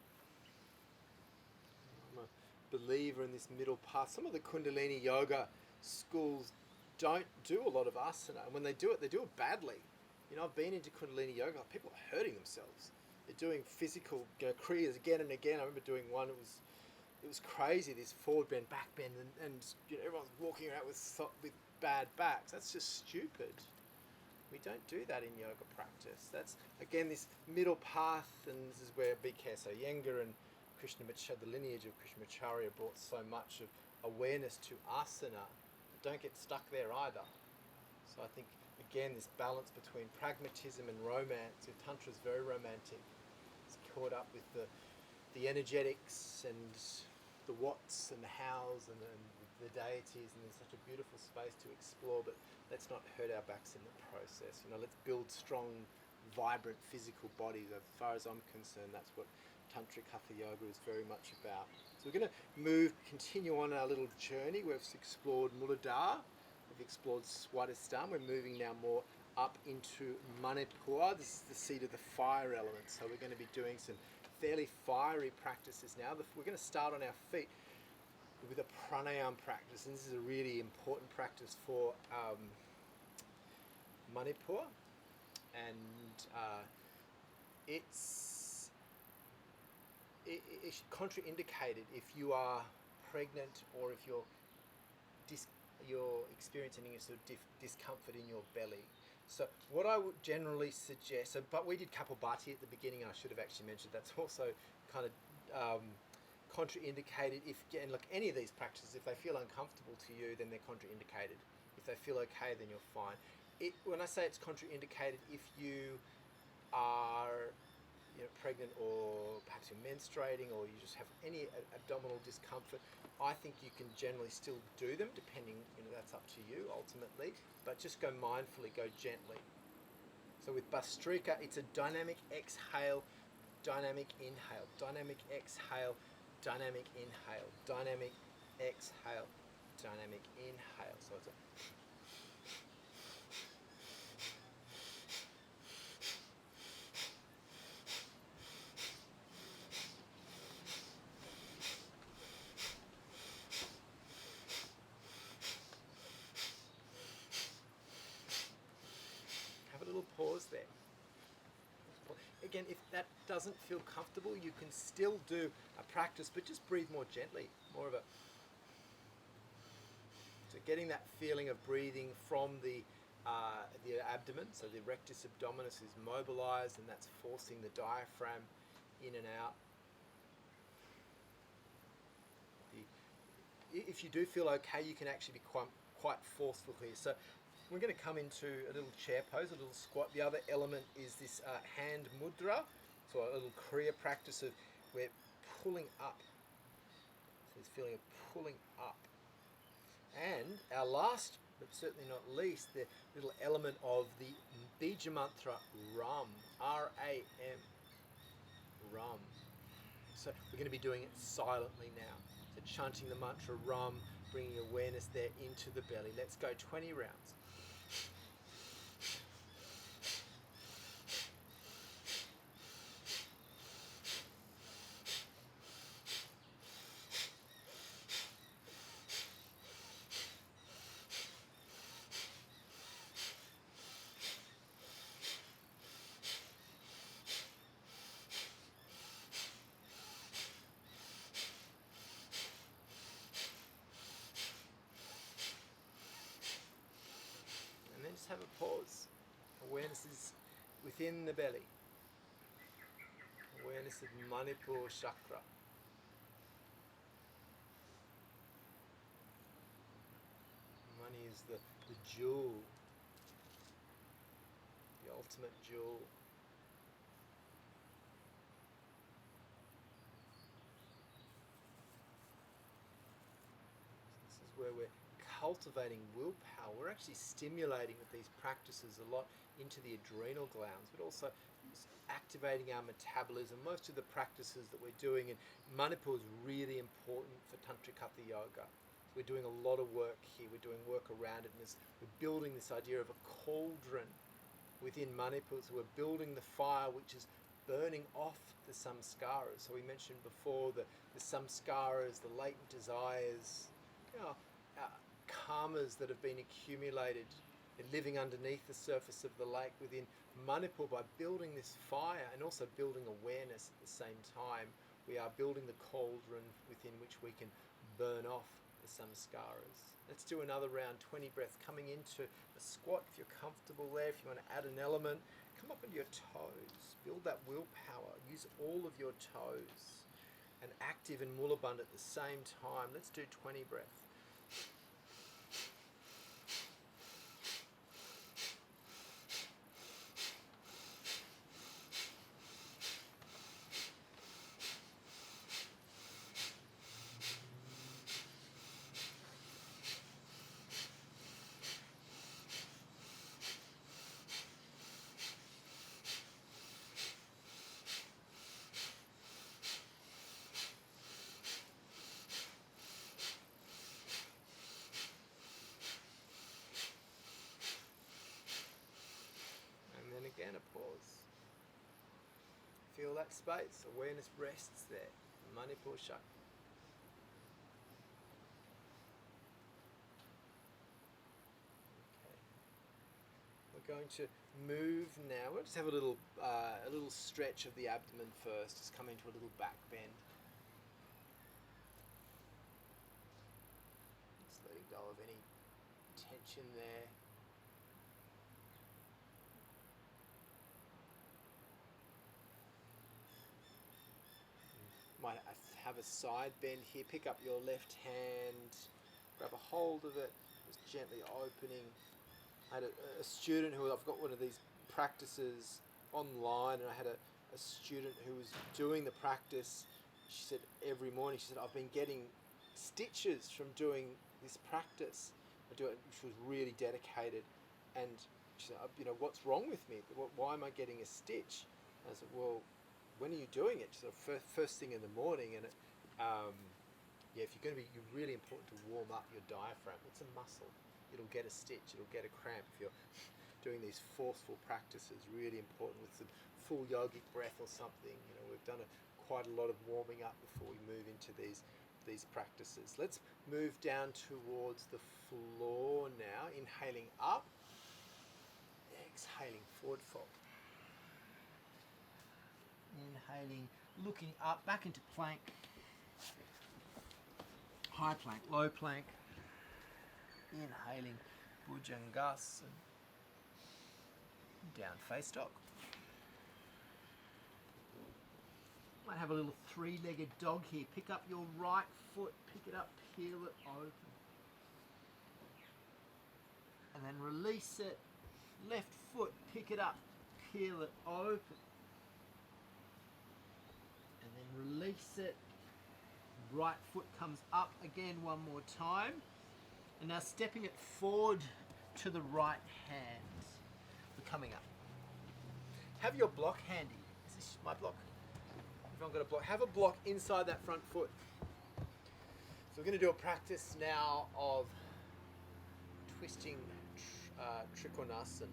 I'm a believer in this middle path. Some of the kundalini yoga schools don't do a lot of asana, and when they do it badly. You know, I've been into kundalini yoga, people are hurting themselves. They're doing physical, you know, kriyas again and again. I remember doing one, it was crazy, this forward bend, back bend, and you know, everyone's walking around with bad backs. That's just stupid. We don't do that in yoga practice. That's, again, this middle path, and this is where B.K. Iyengar and the lineage of Krishnamacharya brought so much of awareness to asana. Don't get stuck there either. So I think, again, this balance between pragmatism and romance. Tantra is very romantic. It's caught up with the energetics and the whats and the hows and the deities, and there's such a beautiful space to explore, but let's not hurt our backs in the process. You know, let's build strong, vibrant physical bodies. As far as I'm concerned, that's what Tantric Hatha yoga is very much about. So we're going to continue on our little journey. We've explored Muladhara, we've explored Swadhisthana. We're moving now more up into Manipur. This is the seat of the fire element. So we're going to be doing some fairly fiery practices now. We're going to start on our feet with a pranayama practice, and this is a really important practice for Manipur, and it's contraindicated if you are pregnant or if you're experiencing any sort of discomfort in your belly. So what I would generally suggest, but we did Kapalbhati at the beginning, I should have actually mentioned, that's also kind of contraindicated. And look, any of these practices, if they feel uncomfortable to you, then they're contraindicated. If they feel okay, then you're fine. When I say it's contraindicated, if you are, you know, pregnant, or perhaps you're menstruating, or you just have any abdominal discomfort, I think you can generally still do them, depending, you know, that's up to you ultimately, but just go mindfully, go gently. So with Bhastrika, it's a dynamic exhale, dynamic inhale, dynamic exhale, dynamic inhale, dynamic exhale, dynamic inhale. So it's a have a little pause there. Again, if that doesn't feel comfortable, you can still do a practice, but just breathe more gently, more of a... So getting that feeling of breathing from the abdomen, so the rectus abdominis is mobilized, and that's forcing the diaphragm in and out. If you do feel okay, you can actually be quite forceful here. So we're going to come into a little chair pose, a little squat. The other element is this hand mudra, so a little kriya practice of we're pulling up. So this feeling of pulling up. And our last, but certainly not least, the little element of the bija mantra Ram, R-A-M, Ram. So we're going to be doing it silently now. So chanting the mantra Ram, bringing awareness there into the belly. Let's go 20 rounds. Have a pause. Awareness is within the belly. Awareness of Manipur chakra. Money is the jewel, the ultimate jewel. This is where we're cultivating willpower. We're actually stimulating with these practices a lot into the adrenal glands, but also activating our metabolism. Most of the practices that we're doing in Manipur is really important for Tantric Hatha yoga. We're doing a lot of work here. We're doing work around it, and we're building this idea of a cauldron within Manipur. So we're building the fire which is burning off the samskaras. So we mentioned before the samskaras, the latent desires, karmas that have been accumulated and living underneath the surface of the lake within Manipur. By building this fire and also building awareness at the same time, we are building the cauldron within which we can burn off the samskaras. Let's do another round, 20 breaths, coming into a squat if you're comfortable there. If you want to add an element, come up into your toes, build that willpower, use all of your toes, and active and mulaband at the same time. Let's do 20 breaths. Again, a pause. Feel that space. Awareness rests there. Manipur chakra. Okay. We're going to move now. We'll just have a little stretch of the abdomen first. Just come into a little back bend. Just letting go of any tension there. Might have a side bend here. Pick up your left hand, grab a hold of it, just gently opening. I had a student who, I've got one of these practices online, and I had a student who was doing the practice. She said every morning, she said, I've been getting stitches from doing this practice. I do it. She was really dedicated, and she said, what's wrong with me? Why am I getting a stitch? And I said, well, when are you doing it? So first thing in the morning, and if you're really important to warm up your diaphragm. It's a muscle. It'll get a stitch. It'll get a cramp if you're doing these forceful practices. Really important with some full yogic breath or something. We've done quite a lot of warming up before we move into these practices. Let's move down towards the floor now. Inhaling up, exhaling forward fold. Inhaling, looking up, back into plank, high plank, low plank. Inhaling, bhujangasana, down face dog. Might have a little three-legged dog here. Pick up your right foot, pick it up, peel it open. And then release it. Left foot, pick it up, peel it open. And then release it. Right foot comes up again one more time. And now stepping it forward to the right hand. We're coming up. Have your block handy. Is this my block? Everyone got a block? Have a block inside that front foot. So we're going to do a practice now of twisting trikonasana,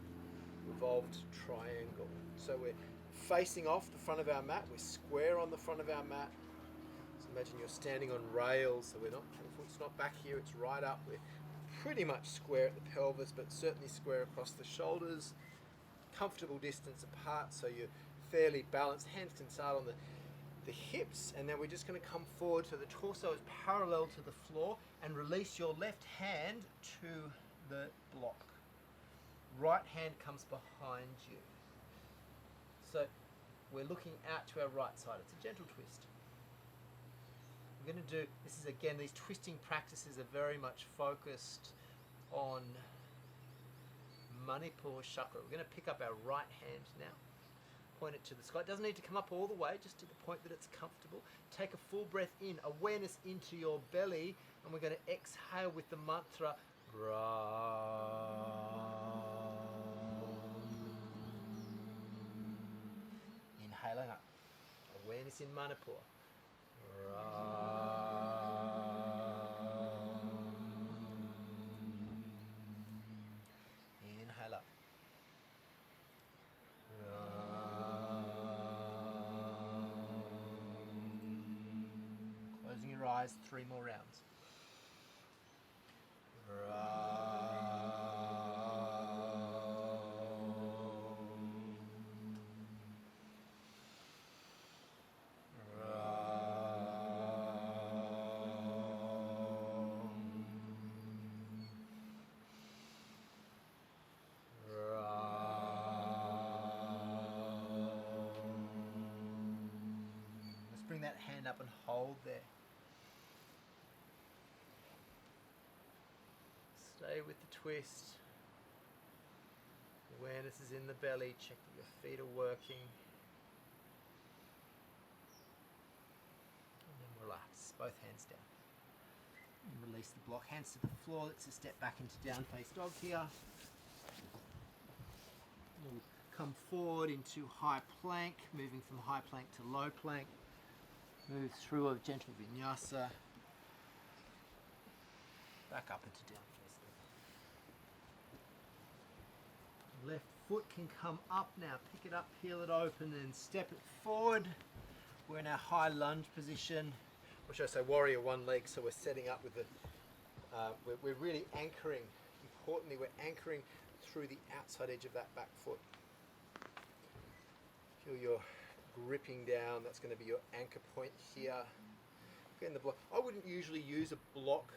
revolved triangle. So we're facing off the front of our mat. We're square on the front of our mat. So imagine you're standing on rails. So the foot's not back here, it's right up. We're pretty much square at the pelvis, but certainly square across the shoulders. Comfortable distance apart, so you're fairly balanced. Hands can start on the hips, and then we're just going to come forward so the torso is parallel to the floor, and release your left hand to the block. Right hand comes behind you. So we're looking out to our right side. It's a gentle twist. We're going to do, this is again, these twisting practices are very much focused on Manipur chakra. We're going to pick up our right hand now. Point it to the sky. It doesn't need to come up all the way, just to the point that it's comfortable. Take a full breath in, awareness into your belly, and we're going to exhale with the mantra Inhaling up. Awareness in Manipur. Inhale up. Closing your eyes, 3 more rounds. Let's bring that hand up and hold there. Stay with the twist. Awareness is in the belly. Check that your feet are working. And then relax. Both hands down. And release the block. Hands to the floor. Let's just step back into down face dog here. We'll come forward into high plank. Moving from high plank to low plank. Move through a gentle vinyasa. Back up into down face dog. Left foot can come up now. Pick it up, peel it open, and step it forward. We're in our high lunge position. Or should I say warrior one leg, so we're setting up with the, we're really anchoring. Importantly, we're anchoring through the outside edge of that back foot. Feel your gripping down. That's going to be your anchor point here. Again, the block. I wouldn't usually use a block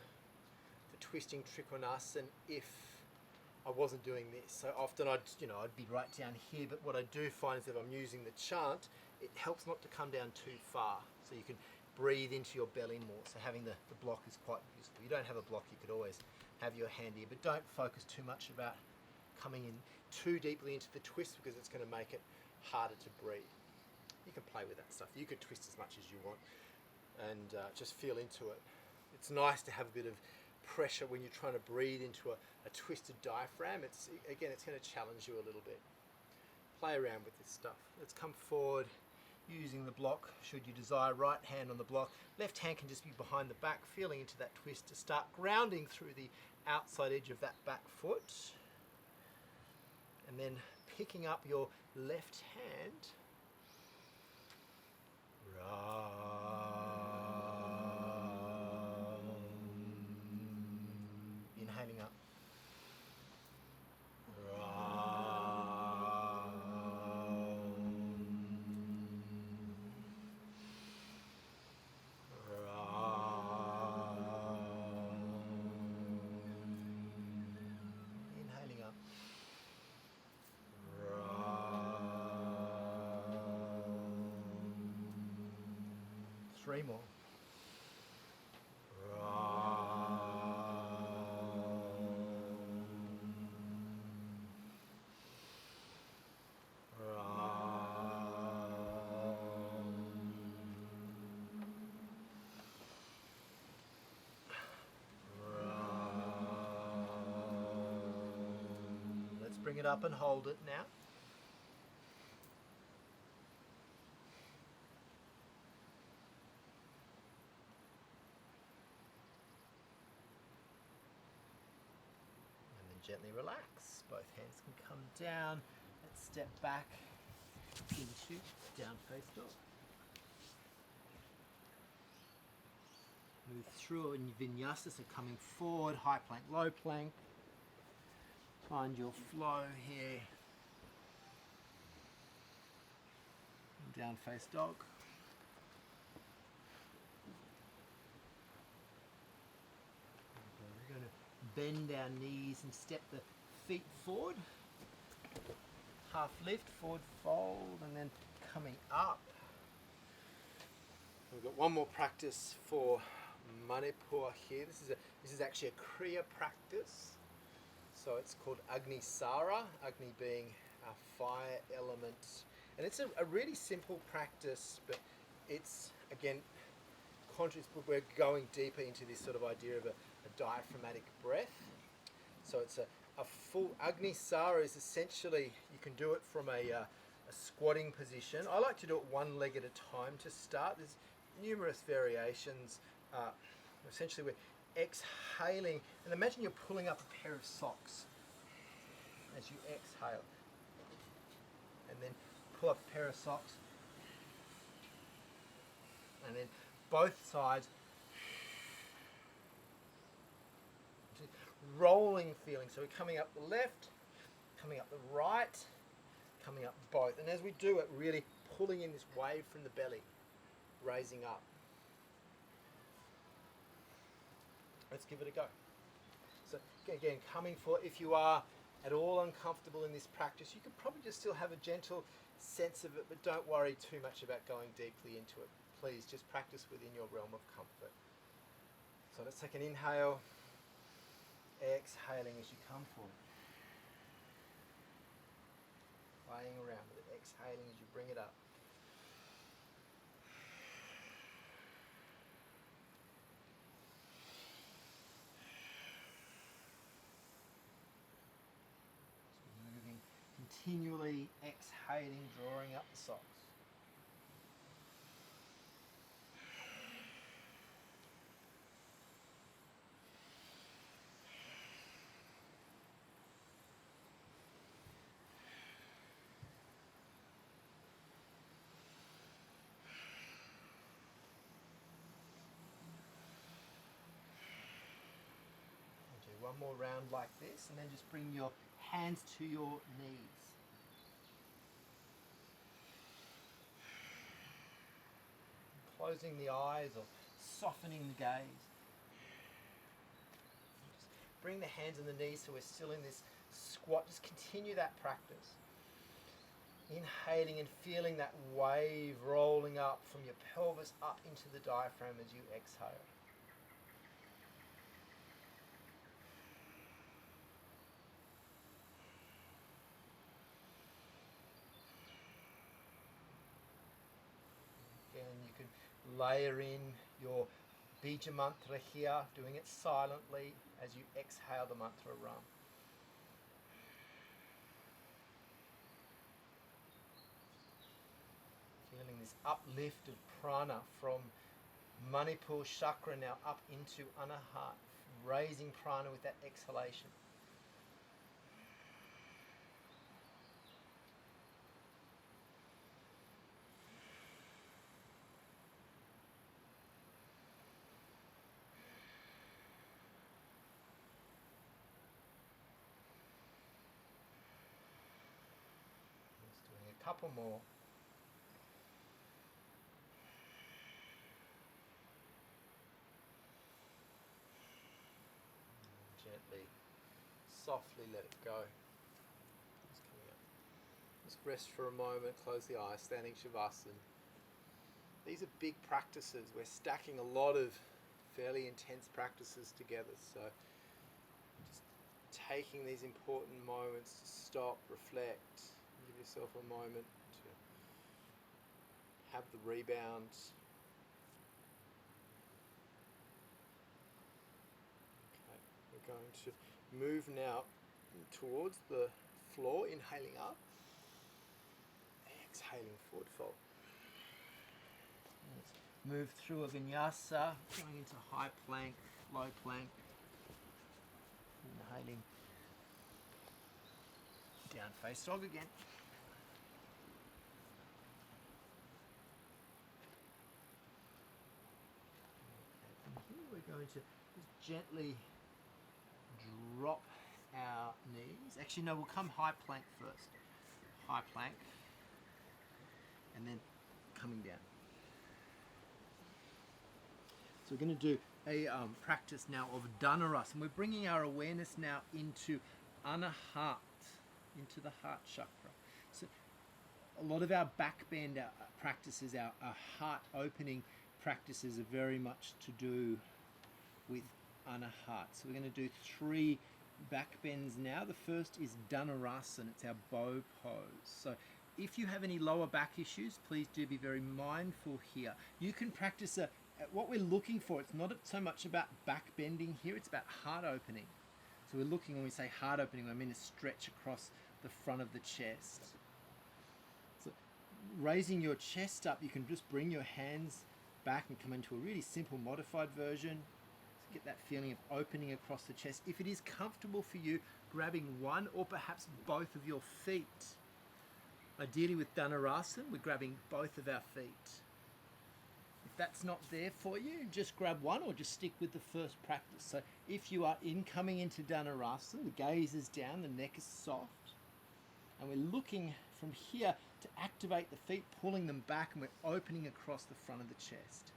for twisting Trikonasana if I wasn't doing this. So often I'd be right down here, but what I do find is if I'm using the chant, it helps not to come down too far. So you can breathe into your belly more. So having the block is quite useful. You don't have a block, you could always have your hand here, but don't focus too much about coming in too deeply into the twist because it's going to make it harder to breathe. You can play with that stuff. You could twist as much as you want and just feel into it. It's nice to have a bit of pressure when you're trying to breathe into a twisted diaphragm. It's going to challenge you a little bit. Play around with this stuff. Let's come forward using the block should you desire. Right hand on the block. Left hand can just be behind the back, feeling into that twist to start grounding through the outside edge of that back foot. And then picking up your left hand. Inhaling up. Inhaling up. 3 more. Let's bring it up and hold it now. Gently relax. Both hands can come down. Let's step back into down face dog. Move through in vinyasa, so coming forward, high plank, low plank. Find your flow here. Down face dog. We're going to bend our knees and step the feet forward. Half lift, forward fold, and then coming up. We've got one more practice for Manipur here. This is actually a Kriya practice. So it's called Agni Sara, Agni being our fire element. And it's a really simple practice, but it's, again, conscious. We're going deeper into this sort of idea of a diaphragmatic breath. So it's a full Agnisara is essentially, you can do it from a squatting position. I like to do it one leg at a time to start. There's numerous variations. Essentially we're exhaling, and imagine you're pulling up a pair of socks as you exhale. And then pull up a pair of socks. And then both sides. Rolling feeling. So we're coming up the left, coming up the right, coming up both. And as we do it, really pulling in this wave from the belly, raising up. Let's give it a go. So again, coming for, if you are at all uncomfortable in this practice, you could probably just still have a gentle sense of it, but don't worry too much about going deeply into it. Please just practice within your realm of comfort. So let's take an inhale, exhaling as you come forward. Playing around with it, exhaling as you bring it up. Continually exhaling, drawing up the socks. Do one more round like this, and then just bring your hands to your knees. Closing the eyes or softening the gaze. Just bring the hands and the knees so we're still in this squat. Just continue that practice. Inhaling and feeling that wave rolling up from your pelvis up into the diaphragm as you exhale. Again, you can layer in your bija mantra here, doing it silently as you exhale the mantra Ram. Feeling this uplift of prana from Manipur chakra now up into Anahat, raising prana with that exhalation. Couple more. Gently, softly let it go. Just coming up. Just rest for a moment, close the eyes, standing Shavasana. These are big practices. We're stacking a lot of fairly intense practices together. So just taking these important moments to stop, reflect, give yourself a moment to have the rebound. Okay, we're going to move now towards the floor, inhaling up, exhaling forward fold. Let's move through a vinyasa, going into high plank, low plank, inhaling down face dog again. We're going to just gently drop our knees. Actually, no, we'll come high plank first. High plank. And then coming down. So we're going to do a practice now of Dhanarasa. And we're bringing our awareness now into Anahat, into the heart chakra. So a lot of our backbend practices, our heart opening practices are very much to do with Anahat. So we're going to do 3 back bends now. The first is Dhanarasa, and it's our bow pose. So if you have any lower back issues, please do be very mindful here. You can practice what we're looking for. It's not so much about back bending here, it's about heart opening. So we're looking, when we say heart opening, I mean a stretch across the front of the chest. So raising your chest up, you can just bring your hands back and come into a really simple modified version. So get that feeling of opening across the chest. If it is comfortable for you, grabbing one or perhaps both of your feet. Ideally with Dhanurasana, we're grabbing both of our feet. If that's not there for you, just grab one or just stick with the first practice. So if you are coming into Dhanurasana, the gaze is down, the neck is soft, and we're looking from here to activate the feet, pulling them back, and we're opening across the front of the chest.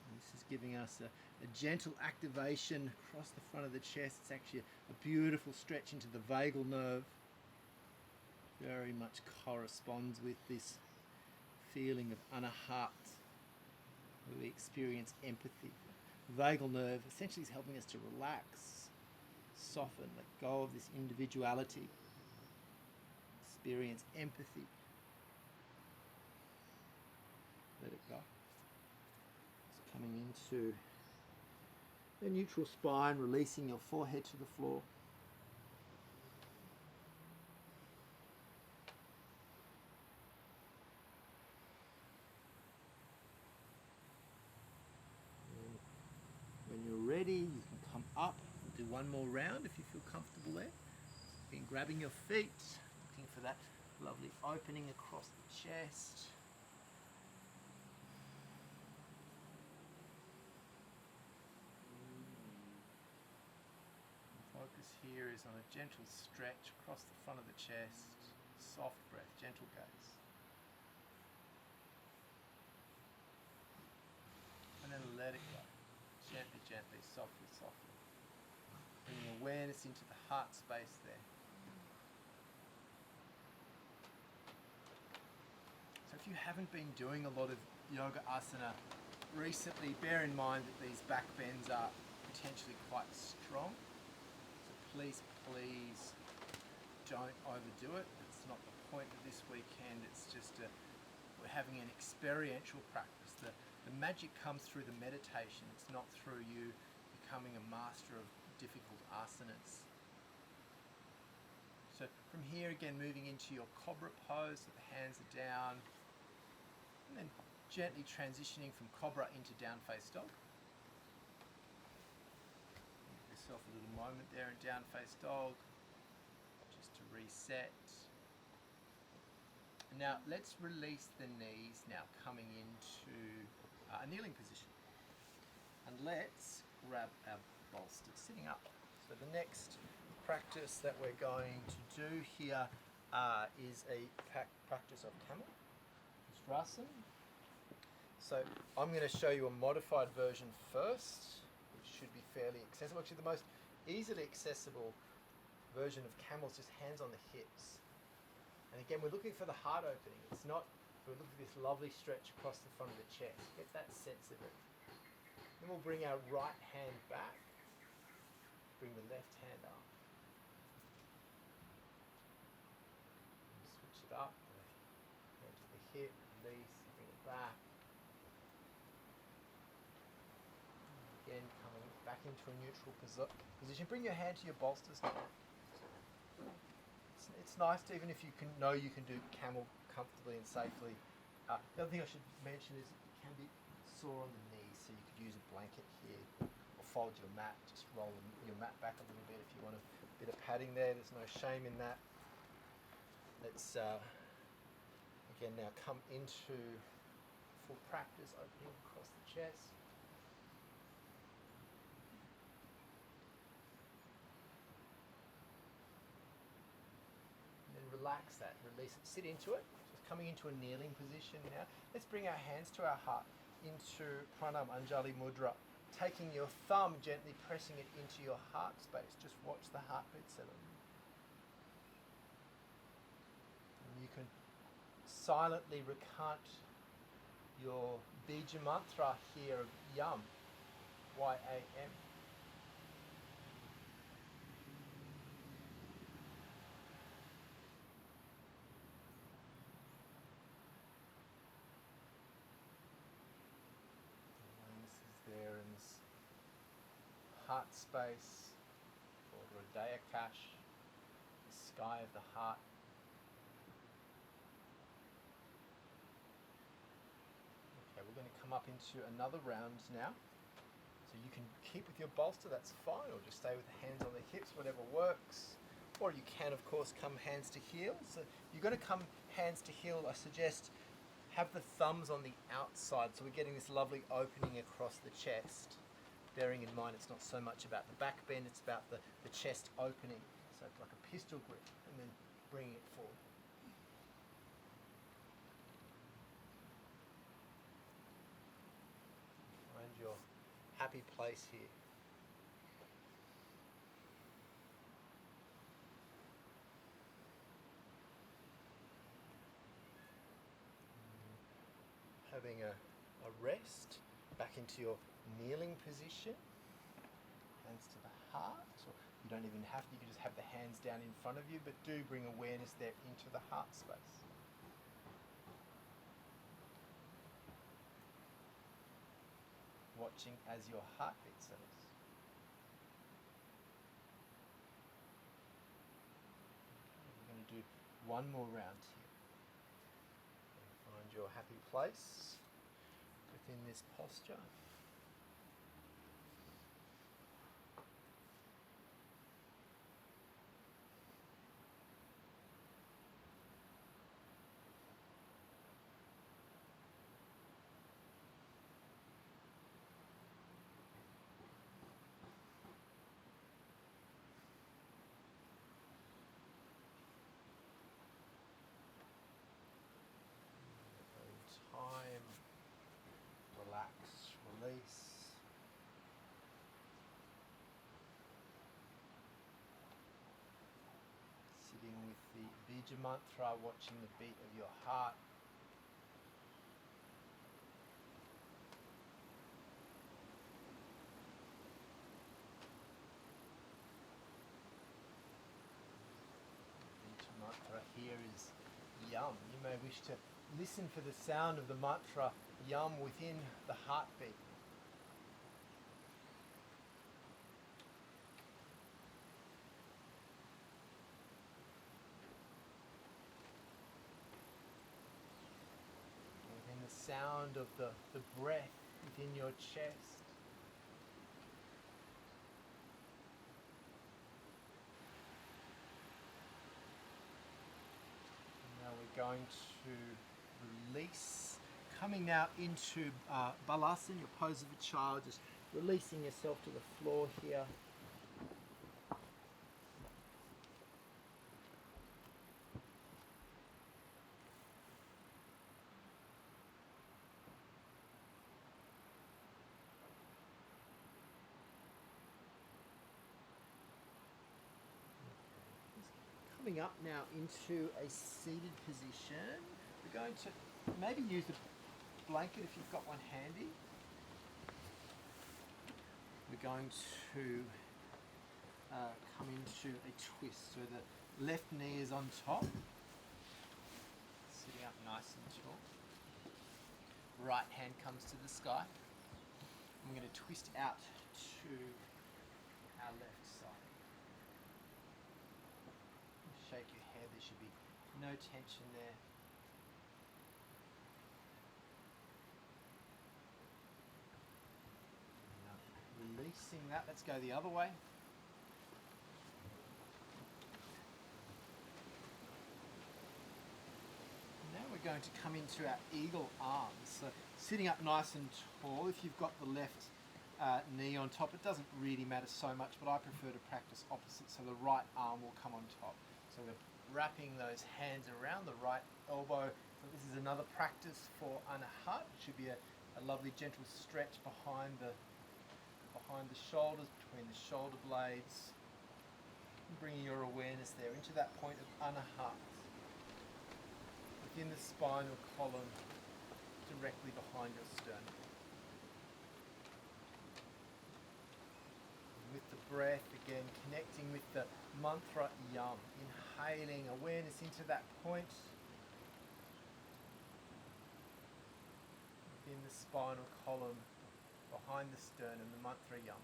And this is giving us a gentle activation across the front of the chest. It's actually a beautiful stretch into the vagal nerve. Very much corresponds with this feeling of anahat, where we experience empathy. The vagal nerve essentially is helping us to relax, soften, let go of this individuality, experience empathy. Let it go. It's coming into the neutral spine, releasing your forehead to the floor. When you're ready, you can come up and do one more round if you feel comfortable there. Been grabbing your feet, looking for that lovely opening across the chest. The focus here is on a gentle stretch across the front of the chest, soft breath, gentle gaze. And then let it go. Gently, gently, softly, softly. Bringing awareness into the heart space there. So if you haven't been doing a lot of yoga asana recently, bear in mind that these back bends are potentially quite strong. So please, please don't overdo it. That's not the point of this weekend. It's just we're having an experiential practice. The magic comes through the meditation. It's not through you becoming a master of difficult asanas. So from here again, moving into your cobra pose, so the hands are down, and then gently transitioning from cobra into down face dog. Give yourself a little moment there in down face dog, just to reset. Now let's release the knees now, coming into a kneeling position. And let's grab our bolster, sitting up. So the next practice that we're going to do here is a practice of camel, Ustrasana. So I'm going to show you a modified version first, which should be fairly accessible. Actually, the most easily accessible version of camel is just hands on the hips. And again, we're looking for the heart opening. It's not, we're looking for this lovely stretch across the front of the chest. Get that sense of it. Then we'll bring our right hand back. Bring the left hand up. Switch it up. Hand to the hip, release, bring it back. Again, coming back into a neutral position. Bring your hand to your bolsters now. It's nice to, even if you know you can do camel comfortably and safely. The other thing I should mention is it can be sore on the knees, so you could use a blanket here or fold your mat, just roll your mat back a little bit if you want a bit of padding there. There's no shame in that. Let's again now come into full practice, opening across the chest. Relax that, release it, sit into it. Just coming into a kneeling position now. Let's bring our hands to our heart, into pranayama, anjali mudra. Taking your thumb, gently pressing it into your heart space. Just watch the heartbeat settle. And you can silently recant your bija mantra here of YAM, Y-A-M. There in this heart space. Hridayakash, the sky of the heart. Okay, we're going to come up into another round now. So you can keep with your bolster, that's fine, or just stay with the hands on the hips, whatever works. Or you can, of course, come hands to heel. So you're going to come hands to heel. I suggest have the thumbs on the outside, so we're getting this lovely opening across the chest. Bearing in mind it's not so much about the back bend, it's about the chest opening. So it's like a pistol grip, and then bringing it forward. Find your happy place here. Having a rest, back into your kneeling position, hands to the heart, or you don't even have to, you can just have the hands down in front of you, but do bring awareness there into the heart space. Watching as your heartbeat settles. We're going to do one more round here. Find your happy place within this posture. Time, relax, release. Sitting with the bija mantra, watching the beat of your heart. Bija mantra here is yum. You may wish to listen for the sound of the mantra yum within the heartbeat. Within the sound of the breath within your chest. Now we're going to release, coming now into balasana, your pose of a child, just releasing yourself to the floor here. Coming up now into a seated position. We're going to maybe use a blanket if you've got one handy. We're going to come into a twist. So the left knee is on top, sitting up nice and tall. Right hand comes to the sky. I'm going to twist out to our left side. Shake your head, there should be no tension there. Now, releasing that, let's go the other way. Now we're going to come into our eagle arms. So sitting up nice and tall, if you've got the left knee on top, it doesn't really matter so much, but I prefer to practice opposite, so the right arm will come on top. So we're wrapping those hands around the right elbow. So this is another practice for anahat. It should be a lovely gentle stretch behind the shoulders, between the shoulder blades. Bringing your awareness there into that point of anahat, within the spinal column, directly behind your sternum. With the breath, again, connecting with the mantra yum, inhaling awareness into that point within the spinal column, behind the sternum, the mantra yum.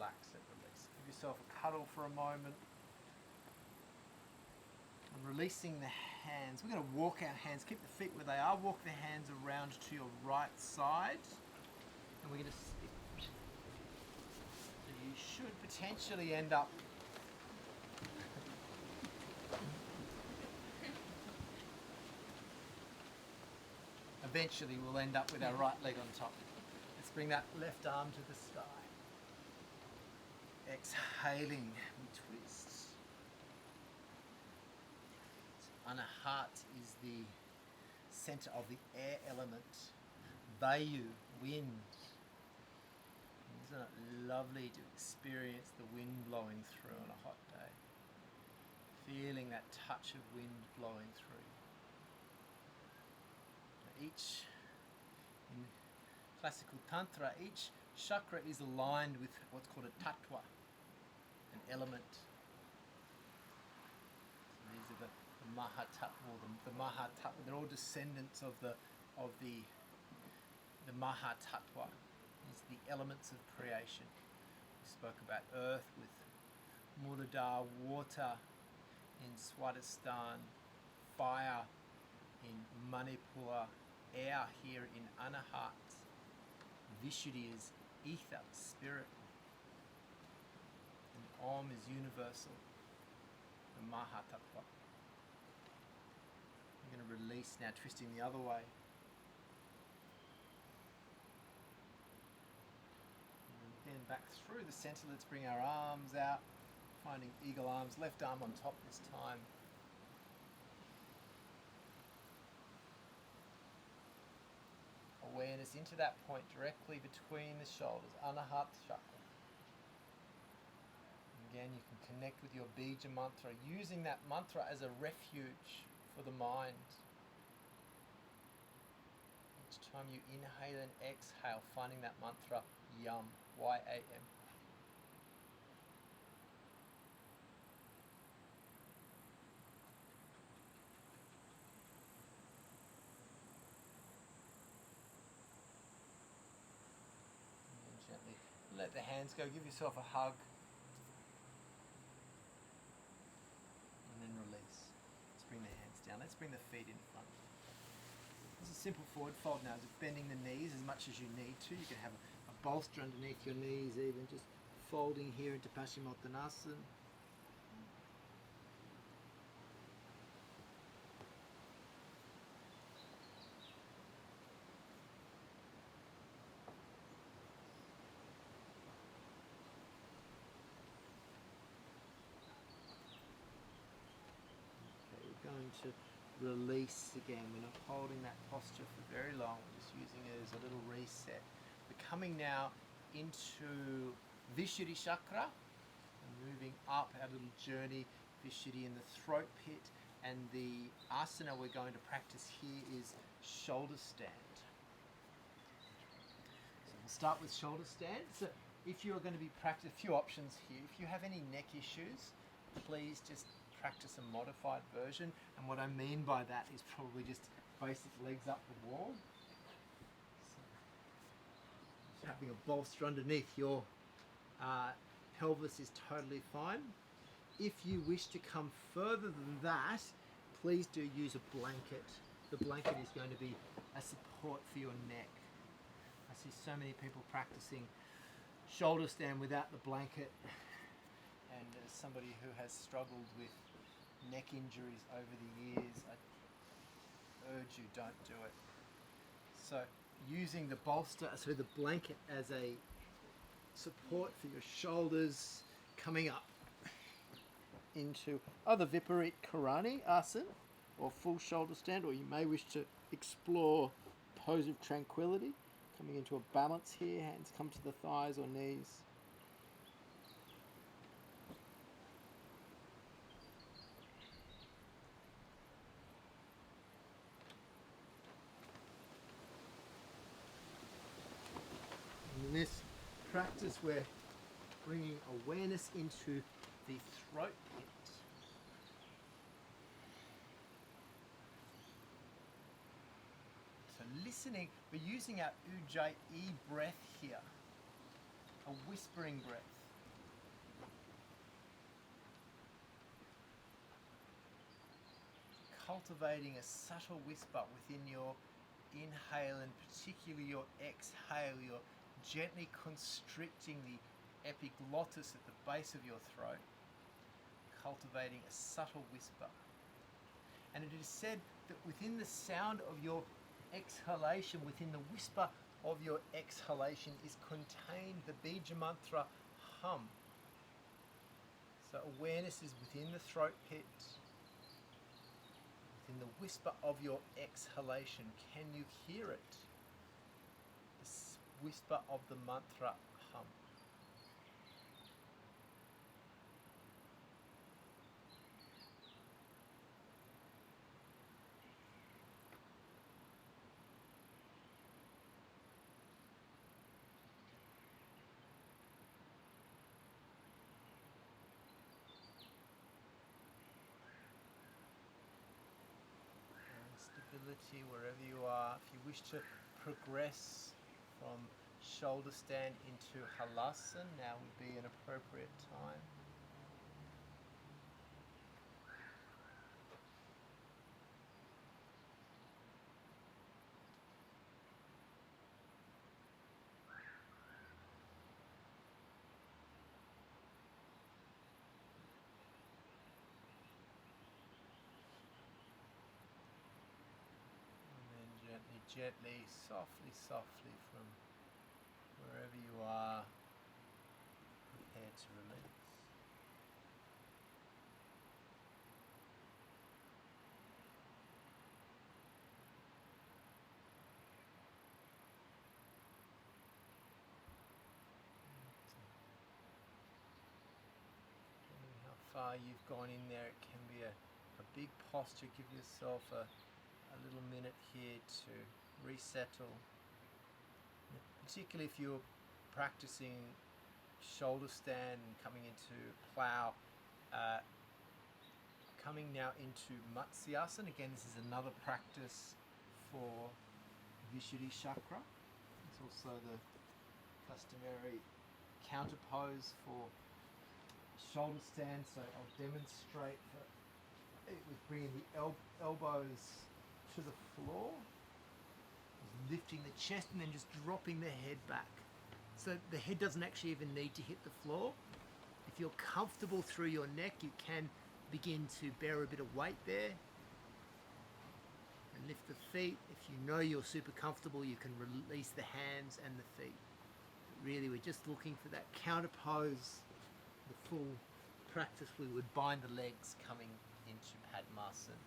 relax it, release. Give yourself a cuddle for a moment. And releasing the hands. We're going to walk our hands, keep the feet where they are, walk the hands around to your right side. And we're going to sit. So you should potentially end up eventually we'll end up with our right leg on top. Let's bring that left arm to the sky. Exhaling, we twist. Anahat is the center of the air element. Vayu, wind. Isn't it lovely to experience the wind blowing through on a hot day? Feeling that touch of wind blowing through. Each, in classical tantra, each chakra is aligned with what's called a tattva, an element. So these are the mahatattva, the mahatattva. They're all descendants of the mahatattva. These are the elements of creation. We spoke about earth with mudra, water in Swadhisthana, fire in Manipur, air here in Anahat. Vishuddhi is ether, spirit. And Om is universal, the Mahatattva. I'm going to release now, twisting the other way. And then back through the center, let's bring our arms out, finding eagle arms, left arm on top this time. Awareness into that point directly between the shoulders, Anahat chakra. Again, you can connect with your bija mantra, using that mantra as a refuge for the mind. Each time you inhale and exhale, finding that mantra, YAM, Y-A-M. Gently let the hands go, give yourself a hug, and then release. Let's bring the hands down, let's bring the feet in front. It's a simple forward fold now, just bending the knees as much as you need to. You can have a bolster underneath your knees even, just folding here into Paschimottanasana. Going to release again. We're not holding that posture for very long. We're just using it as a little reset. We're coming now into Vishuddhi chakra and moving up our little journey. Vishuddhi in the throat pit, and the asana we're going to practice here is shoulder stand. So we'll start with shoulder stand. So if you're going to be practicing, a few options here. If you have any neck issues, please just practice a modified version, and what I mean by that is probably just basic legs up the wall. So having a bolster underneath your pelvis is totally fine. If you wish to come further than that, please do use a blanket. The blanket is going to be a support for your neck. I see so many people practicing shoulder stand without the blanket, and as somebody who has struggled with neck injuries over the years, I urge you, don't do it. So using the bolster, so the blanket as a support for your shoulders, coming up into either Viparit Karani asana or full shoulder stand, or you may wish to explore pose of tranquility, coming into a balance here, hands come to the thighs or knees. In this practice, we're bringing awareness into the throat pit. So listening, we're using our Ujjayi breath here, a whispering breath. cultivating a subtle whisper within your inhale and particularly your exhale. You're gently constricting the epiglottis at the base of your throat, cultivating a subtle whisper. And it is said that within the sound of your exhalation, within the whisper of your exhalation, is contained the bija mantra hum. So awareness is within the throat pit, within the whisper of your exhalation. Can you hear it? The whisper of the mantra hum. Stability wherever you are. If you wish to progress from shoulder stand into halasana, now would be an appropriate time. Gently, softly from wherever you are, prepare to release. Depending how far you've gone in there, it can be a big posture. Give yourself a little minute here to resettle, particularly if you're practicing shoulder stand and coming into plow, coming now into Matsyasana. Again, this is another practice for Vishuddhi chakra. It's also the customary counter pose for shoulder stand, so I'll demonstrate it with bringing the elbows to the floor, lifting the chest and then just dropping the head back. So the head doesn't actually even need to hit the floor. If you're comfortable through your neck, you can begin to bear a bit of weight there and lift the feet. If you know you're super comfortable, you can release the hands and the feet. But really, we're just looking for that counter pose, the full practice. We would bind the legs coming into Padmasana.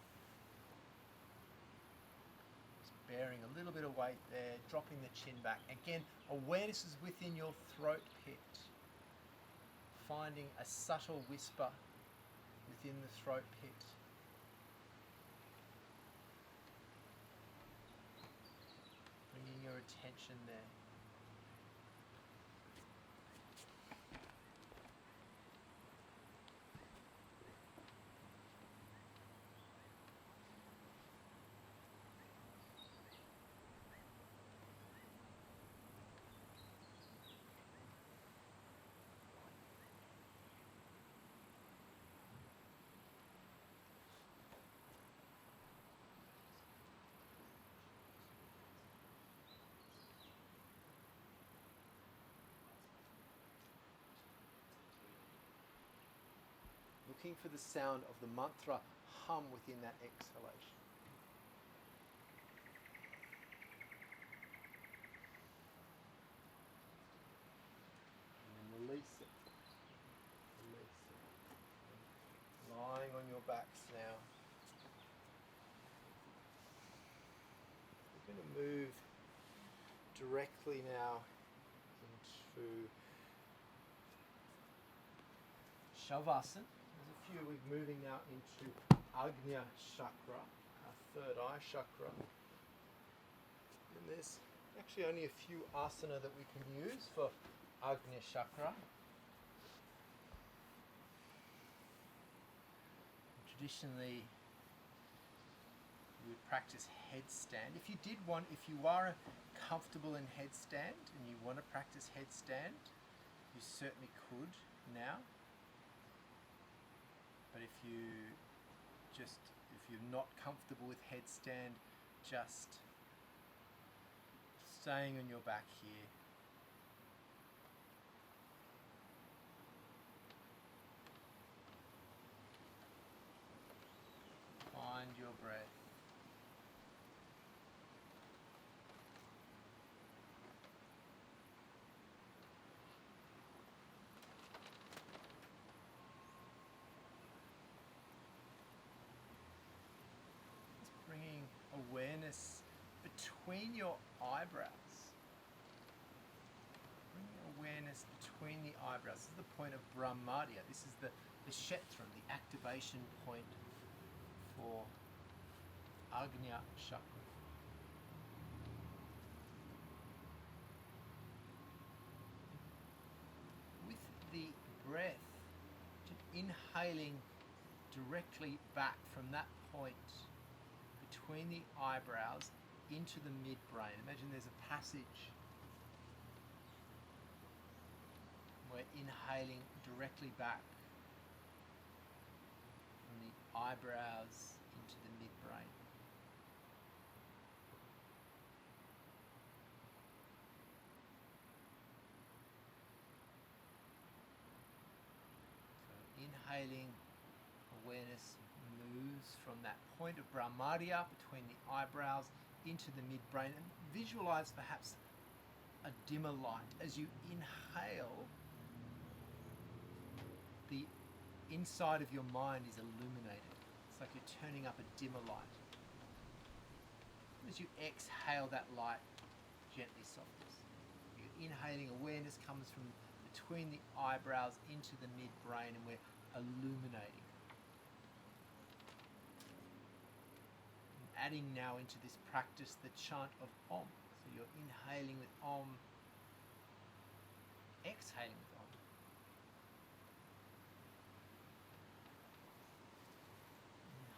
Bearing a little bit of weight there, dropping the chin back. Again, awareness is within your throat pit. Finding a subtle whisper within the throat pit. Bringing your attention there. Looking for the sound of the mantra hum within that exhalation. And then release it. Release it. Lying on your backs now. We're going to move directly now into Shavasana. We're moving now into Agnya chakra, our third eye chakra. And there's actually only a few asana that we can use for Agnya chakra. Traditionally, we would practice headstand. If you are comfortable in headstand and you want to practice headstand, you certainly could now. But if If you're not comfortable with headstand, just staying on your back here. Find your breath. Just bringing awareness between your eyebrows. Bringing awareness between the eyebrows. This is the point of Brahmadya. This is the Kshetram, the activation point for Agnya Chakra. With the breath, inhaling directly back from that point between the eyebrows into the midbrain. Imagine there's a passage. We're inhaling directly back from the eyebrows into the midbrain. So inhaling, awareness moves from that point of Brahmadya between the eyebrows into the midbrain, and visualize perhaps a dimmer light. As you inhale, the inside of your mind is illuminated. It's like you're turning up a dimmer light. As you exhale, that light gently softens. You're inhaling, awareness comes from between the eyebrows into the midbrain, and we're illuminating. And adding now into this practice the chant of Om. So you're inhaling with Om, exhaling with Om.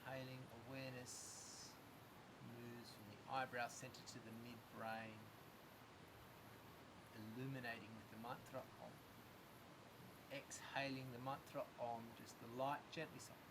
Inhaling, awareness moves from the eyebrow center to the midbrain, illuminating with the mantra Om. Exhaling the mantra Om, just the light gently softens.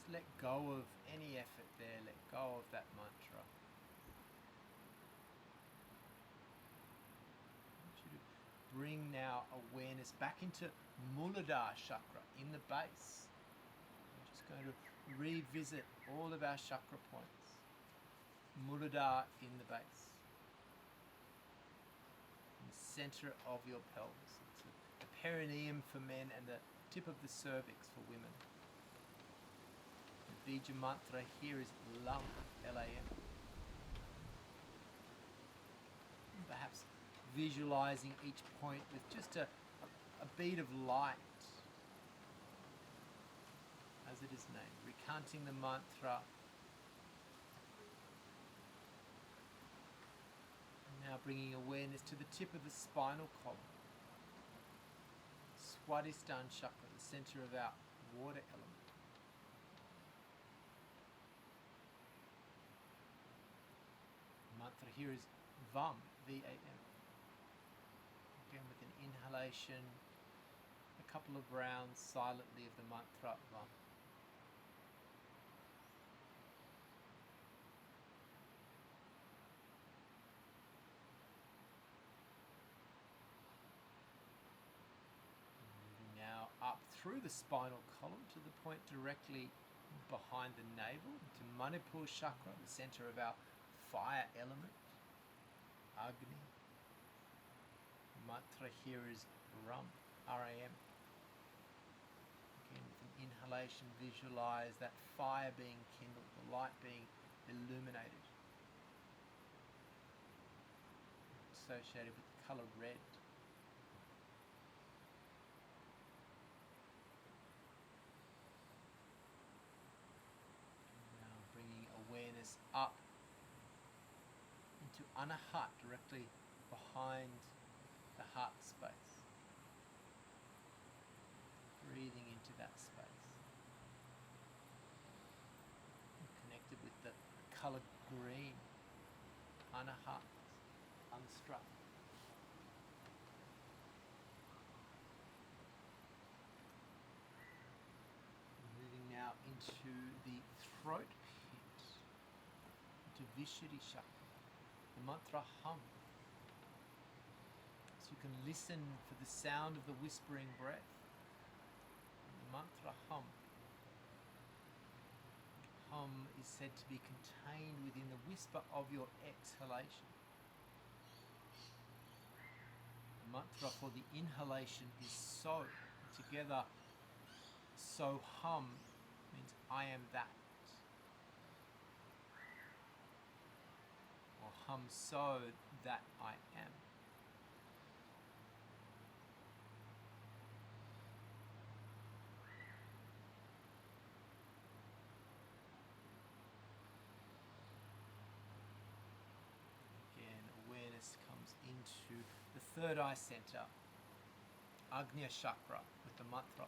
Let go of any effort there, let go of that mantra. I want you to bring now awareness back into Muladhara chakra in the base. I'm just going to revisit all of our chakra points. Muladhara in the base. In the center of your pelvis. It's the perineum for men and the tip of the cervix for women. The bija mantra here is LAM, L-A-M. Perhaps visualizing each point with just a bead of light as it is named. Recounting the mantra. And now bringing awareness to the tip of the spinal column. Swadhisthana chakra, the center of our water element. Mantra here is VAM, V-A-M. Again with an inhalation, a couple of rounds silently of the mantra VAM. Moving now up through the spinal column to the point directly behind the navel, to Manipur chakra, the center of our fire element, Agni. Mantra here is Ram, R-A-M. Again, with an inhalation, visualize that fire being kindled, the light being illuminated, associated with the color red. And now up into anahat, directly behind the heart space. Breathing into that space. And connected with the colour green, anahat, unstruck. Moving now into the throat pit, into Vishuddhi chakra, the mantra hum. So you can listen for the sound of the whispering breath. The mantra hum. Hum is said to be contained within the whisper of your exhalation. The mantra for the inhalation is so. Together, so hum means I am that. Or hum so that I am. Comes into the third eye center, Agnya chakra, with the mantra Om.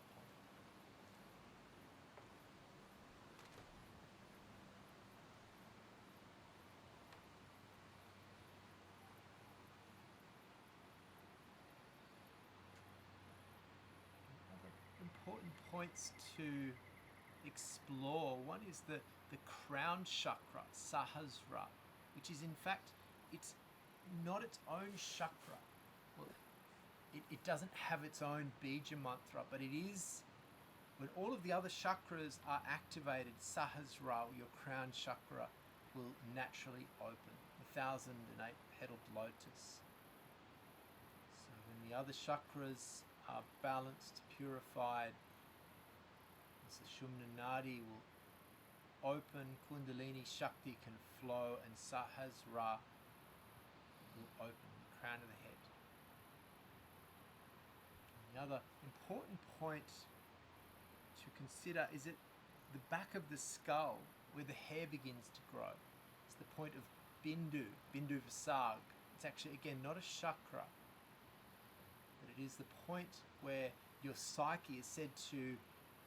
Other important points to explore. One is the crown chakra, Sahasrara, which is in fact, it's not its own chakra. Well, it doesn't have its own bija mantra, but it is, when all of the other chakras are activated, Sahasrara, your crown chakra, will naturally open. 1,008 petaled lotus. So when the other chakras are balanced, purified, the Sushumna Nadi will open, Kundalini Shakti can flow, and Sahasrara will open, the crown of the head. And the other important point to consider is at the back of the skull, where the hair begins to grow. It's the point of Bindu Visarg. It's actually, again, not a chakra, but it is the point where your psyche is said to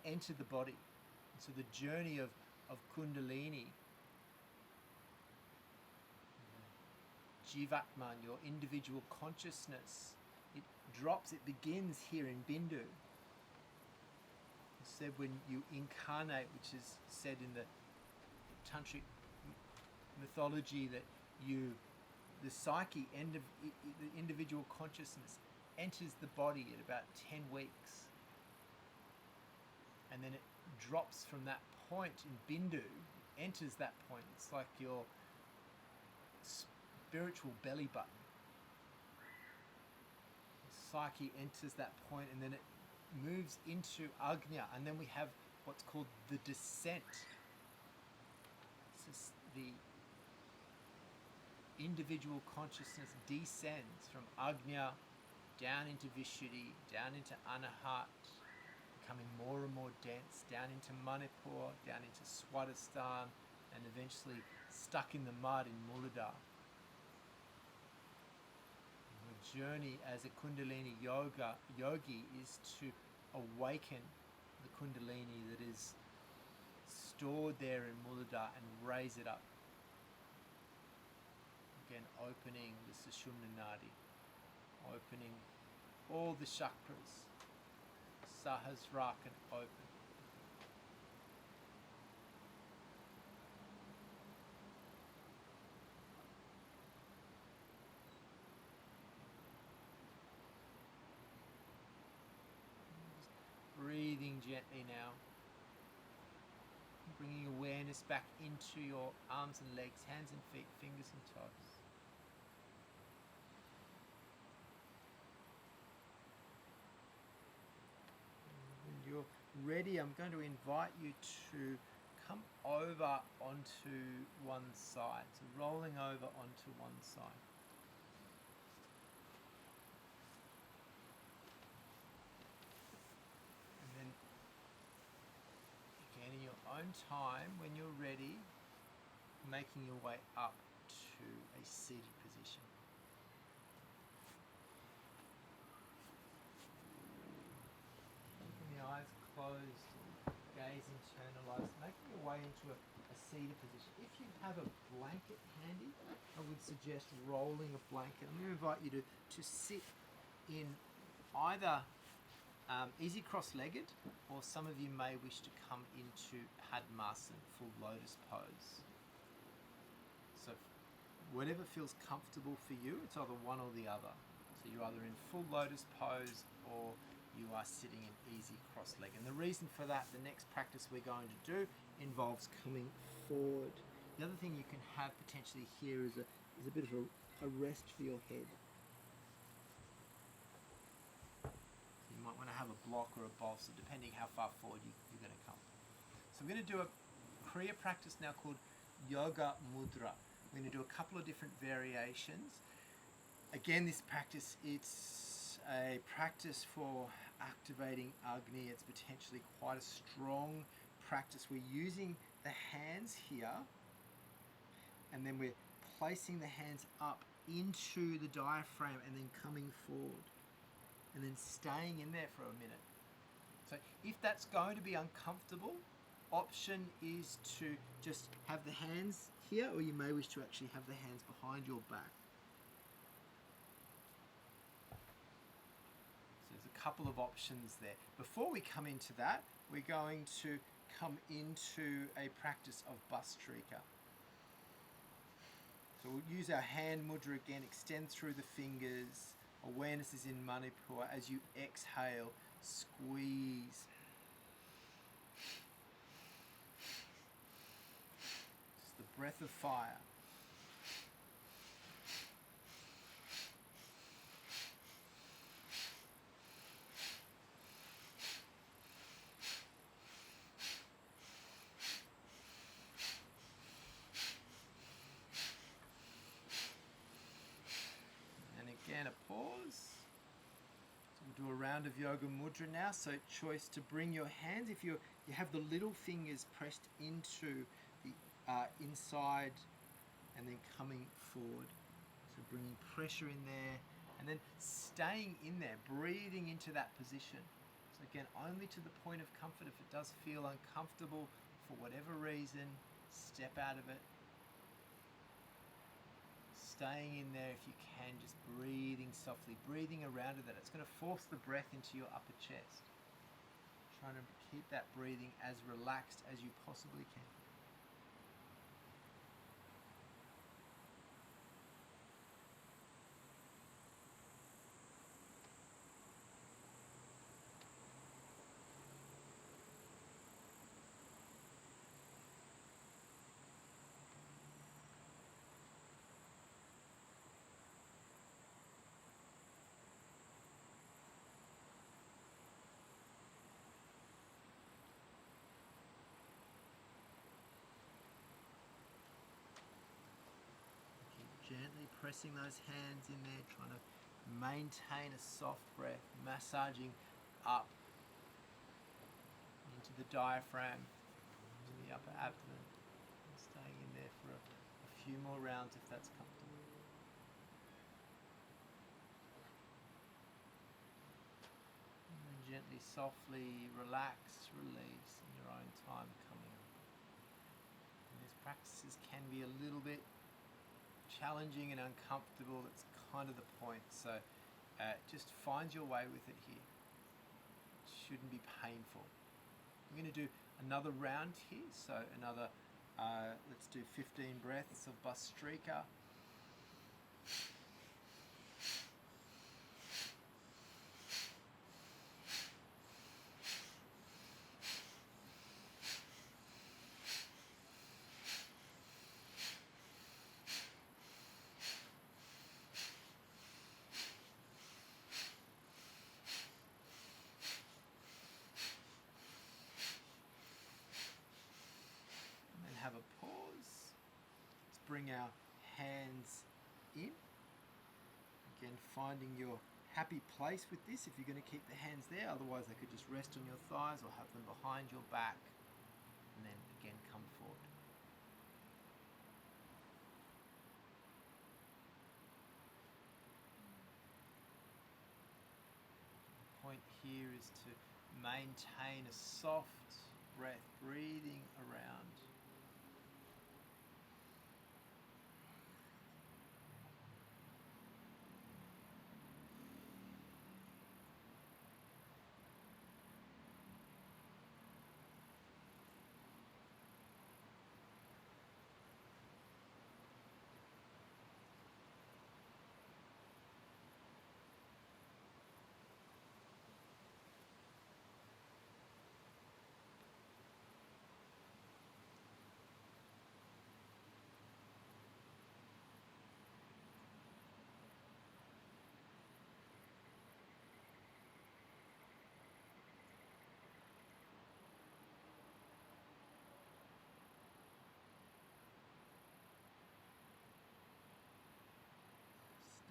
enter the body. And so the journey of Kundalini, Jivatman, your individual consciousness, it begins here in Bindu. It's said when you incarnate, which is said in the Tantric mythology, that the psyche, the individual consciousness, enters the body at about 10 weeks. And then it drops from that point in Bindu, enters that point. It's like your spiritual belly button. The psyche enters that point, and then it moves into Agnya, and then we have what's called the descent. So the individual consciousness descends from Agnya down into Vishuddhi, down into Anahat, becoming more and more dense, down into Manipur, down into Swadhisthana, and eventually stuck in the mud in Muladhara. The journey as a Kundalini yogi is to awaken the Kundalini that is stored there in Muladhara and raise it up. Again, opening the Sushumna Nadi, opening all the chakras. Sahasrara can open. Breathing gently now. Bringing awareness back into your arms and legs, hands and feet, fingers and toes. When you're ready, I'm going to invite you to come over onto one side. So rolling over onto one side. In your own time, when you're ready, making your way up to a seated position. Keeping the eyes closed, gaze internalized, making your way into a seated position. If you have a blanket handy, I would suggest rolling a blanket. I'm going to invite you to sit in either easy cross-legged, or some of you may wish to come into Padmasana, full lotus pose. So whatever feels comfortable for you, it's either one or the other. So you're either in full lotus pose or you are sitting in easy cross-legged. And the reason for that, the next practice we're going to do involves coming forward. The other thing you can have potentially here is a bit of a rest for your head. You might want to have a block or a bolster, depending how far forward you're going to come. So we're going to do a Kriya practice now called Yoga Mudra. We're going to do a couple of different variations. Again, this practice, it's a practice for activating Agni. It's potentially quite a strong practice. We're using the hands here, and then we're placing the hands up into the diaphragm and then coming forward, and then staying in there for a minute. So if that's going to be uncomfortable, option is to just have the hands here, or you may wish to actually have the hands behind your back. So there's a couple of options there. Before we come into that, we're going to come into a practice of Bhastrika. So we'll use our hand mudra again, extend through the fingers. Awareness is in Manipur. As you exhale, squeeze. It's the breath of fire. Again, a pause. So we'll do a round of Yoga Mudra now. So choice to bring your hands, if you have the little fingers pressed into the inside and then coming forward. So bringing pressure in there and then staying in there, breathing into that position. So again, only to the point of comfort. If it does feel uncomfortable for whatever reason, step out of it. Staying in there if you can, just breathing softly, breathing around it. It's going to force the breath into your upper chest. Trying to keep that breathing as relaxed as you possibly can. Gently pressing those hands in there, trying to maintain a soft breath, massaging up into the diaphragm, to the upper abdomen, and staying in there for a few more rounds if that's comfortable. And then gently, softly relax, release in your own time coming up. And these practices can be a little bit challenging and uncomfortable. It's kind of the point. So just find your way with it here. It shouldn't be painful. We're going to do another round here. So another, let's do 15 breaths of Bhastrika. Have a pause. Let's bring our hands in. Again, finding your happy place with this. If you're going to keep the hands there, otherwise they could just rest on your thighs or have them behind your back. And then again, come forward. point here is to maintain a soft breath, breathing around.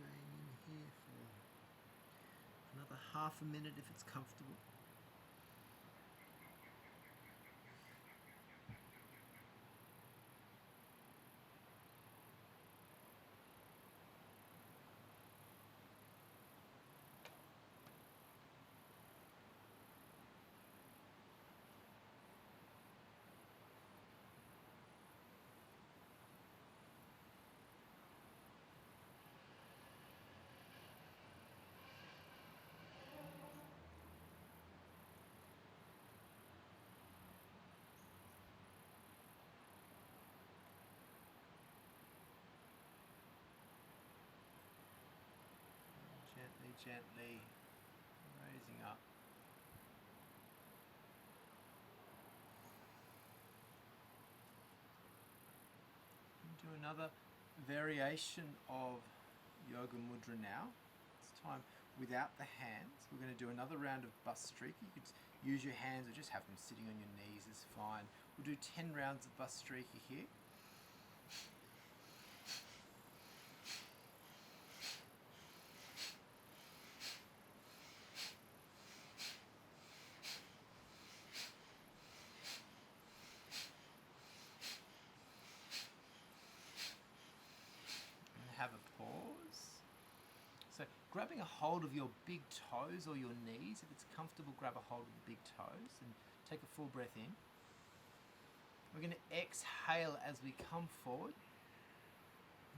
Staying in here for another half a minute if it's comfortable. Gently raising up. Do another variation of yoga mudra now. This time without the hands. We're going to do another round of Bastrika. You could use your hands or just have them sitting on your knees is fine. We'll do 10 rounds of Bastrika here. Have a pause. So grabbing a hold of your big toes or your knees, if it's comfortable, grab a hold of the big toes and take a full breath in. We're going to exhale as we come forward,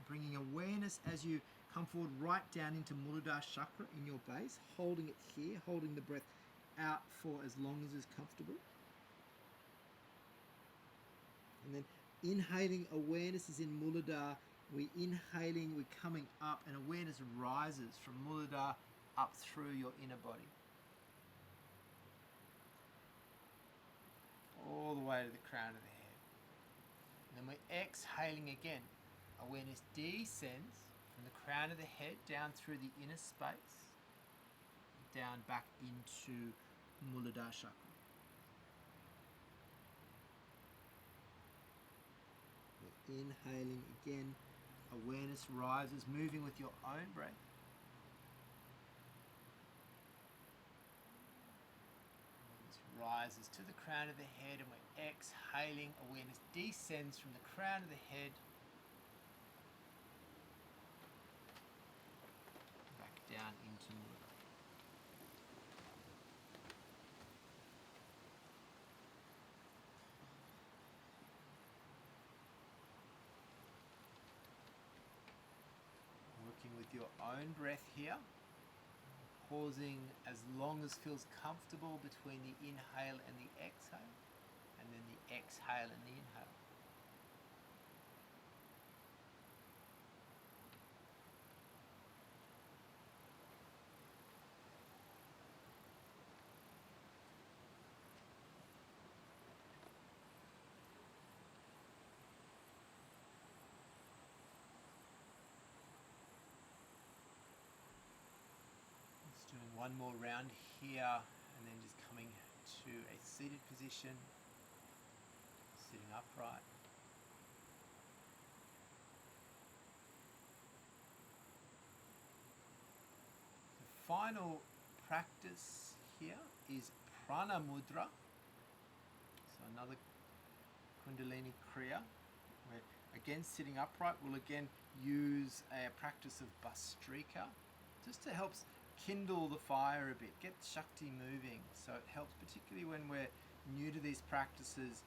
bringing awareness as you come forward right down into Muladhara chakra in your base, holding it here, holding the breath out for as long as is comfortable. And then inhaling, awareness is in Muladhara. We're inhaling, we're coming up, and awareness rises from Muladhara up through your inner body. All the way to the crown of the head. And then we're exhaling again. Awareness descends from the crown of the head down through the inner space, down back into Muladhara chakra. We're inhaling again. Awareness rises, moving with your own breath. Awareness rises to the crown of the head, and we're exhaling. Awareness descends from the crown of the head back down into Mudra. With your own breath here, pausing as long as feels comfortable between the inhale and the exhale, and then the exhale and the inhale. Doing one more round here, and then just coming to a seated position, sitting upright. The final practice here is prana mudra. So another kundalini kriya. Where again sitting upright, we'll again use a practice of Bastrika just to help kindle the fire a bit, get Shakti moving. So it helps, particularly when we're new to these practices.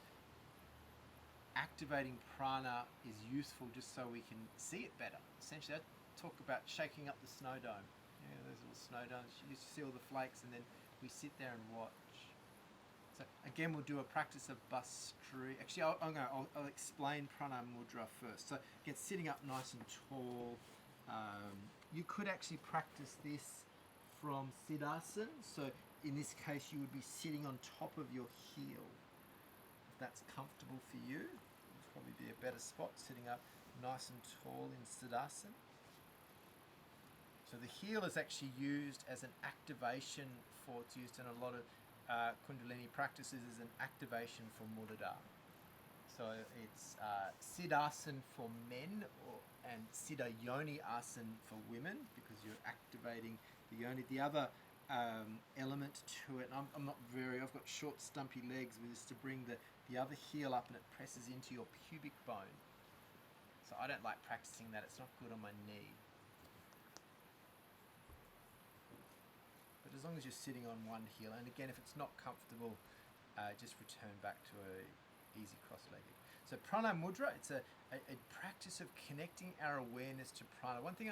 Activating prana is useful just so we can see it better. Essentially, I talk about shaking up the snow dome. You know, those little snow domes, you just see all the flakes, and then we sit there and watch. So again, we'll do a practice of Bastri. Actually, I'll explain pranayama mudra first. So again, sitting up nice and tall. You could actually practice this from Siddhasana. So in this case, you would be sitting on top of your heel. If that's comfortable for you, it'd probably be a better spot, sitting up nice and tall in Siddhasana. So the heel is actually used as an activation for, it's used in a lot of kundalini practices as an activation for mudra. So it's Siddhasana for men and Siddha Yoni Asana for women, because you're activating the yoni. The other element to it, and I've got short stumpy legs, is to bring the other heel up, and it presses into your pubic bone. So I don't like practicing that, it's not good on my knee. But as long as you're sitting on one heel, and again, if it's not comfortable, just return back to a easy cross-legged. So pranayama mudra, it's a practice of connecting our awareness to prana. One thing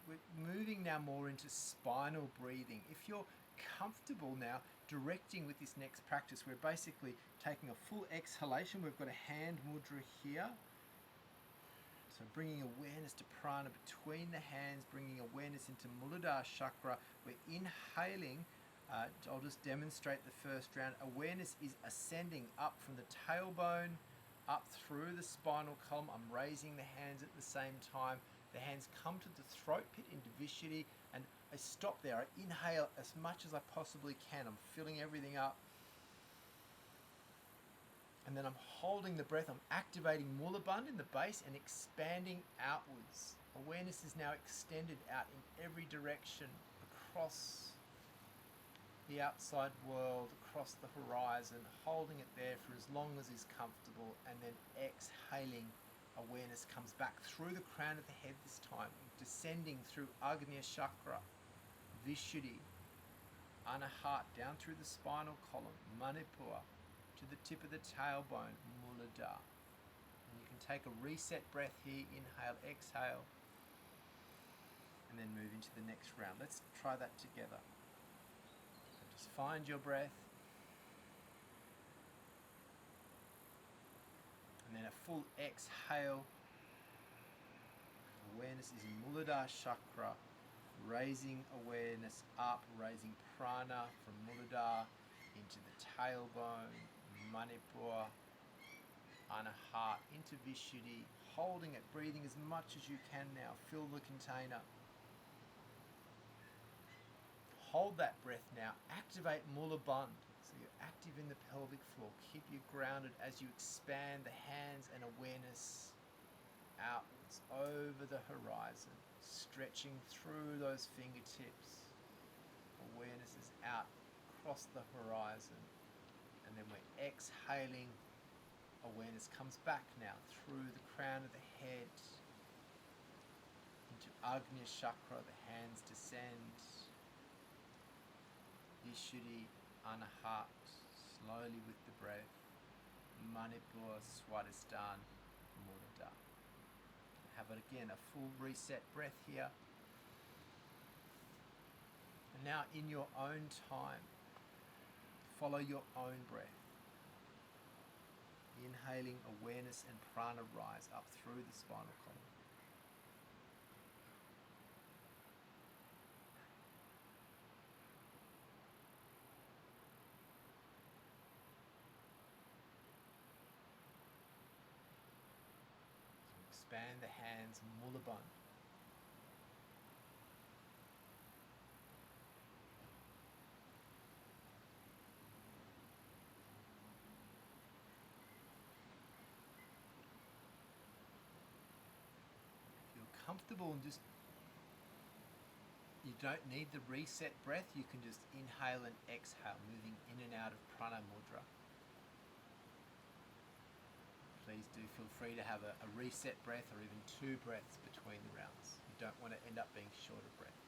we're moving now more into spinal breathing. If you're comfortable now directing with this next practice, we're basically taking a full exhalation. We've got a hand mudra here. So bringing awareness to prana between the hands, bringing awareness into Muladhara chakra. We're inhaling. I'll just demonstrate the first round. Awareness is ascending up from the tailbone, up through the spinal column. I'm raising the hands at the same time. The hands come to the throat pit into Vishuddhi, and I stop there. I inhale as much as I possibly can. I'm filling everything up. And then I'm holding the breath. I'm activating Mulabandha in the base and expanding outwards. Awareness is now extended out in every direction, across the outside world, across the horizon, holding it there for as long as is comfortable, and then exhaling. Awareness comes back through the crown of the head this time, descending through Agnya Chakra, Vishuddhi, Anahata, down through the spinal column, Manipura, to the tip of the tailbone, Muladhara. And you can take a reset breath here, inhale, exhale, and then move into the next round. Let's try that together. So just find your breath. And then a full exhale. Awareness is in Muladhara chakra, raising awareness up, raising prana from Muladhara into the tailbone, Manipura, Anahata, into Vishuddhi, holding it, breathing as much as you can now. Fill the container. Hold that breath now. Activate Mulabandha. So you're active in the pelvic floor. Keep you grounded as you expand the hands and awareness outwards over the horizon, stretching through those fingertips. Awareness is out across the horizon. And then we're exhaling. Awareness comes back now through the crown of the head into Agnya Chakra. The hands descend. Vishuddhi, Anahata, slowly with the breath. Manipura, Swadhisthana, Muladhara. Have it again, a full reset breath here. And now in your own time, follow your own breath. Inhaling awareness and prana rise up through the spinal column. So expand the hands, Mulabandha. Comfortable and just, you don't need the reset breath, you can just inhale and exhale, moving in and out of pranayama mudra. Please do feel free to have a reset breath or even 2 breaths between the rounds. You don't want to end up being short of breath.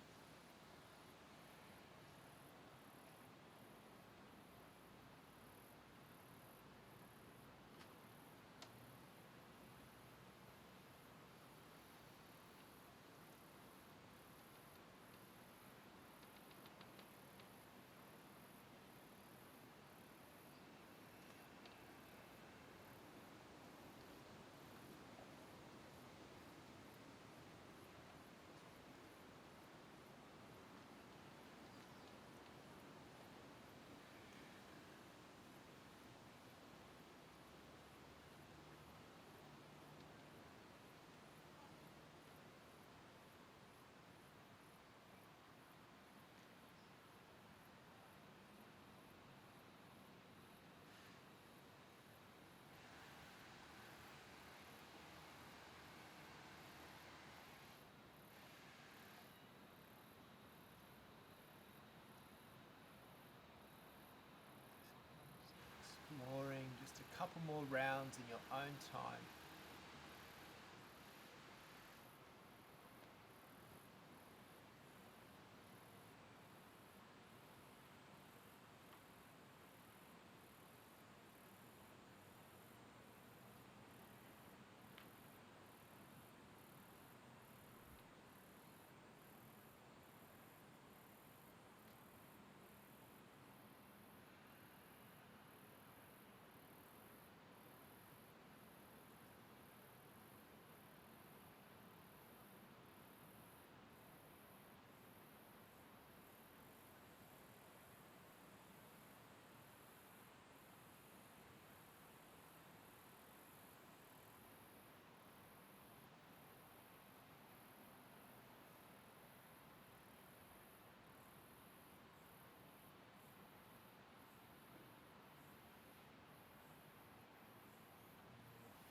your rounds in your own time.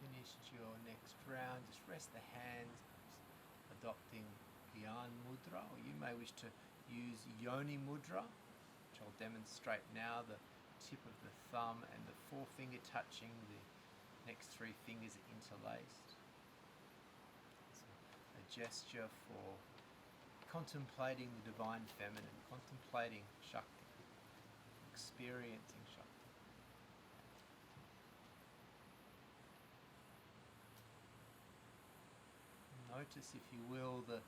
Finished your next round, just rest the hands, adopting Gyan mudra, or you may wish to use Yoni mudra, which I'll demonstrate now. The tip of the thumb and the forefinger touching, the next three fingers are interlaced. It's a gesture for contemplating the divine feminine, contemplating Shakti, experiencing Shakti. Notice, if you will, the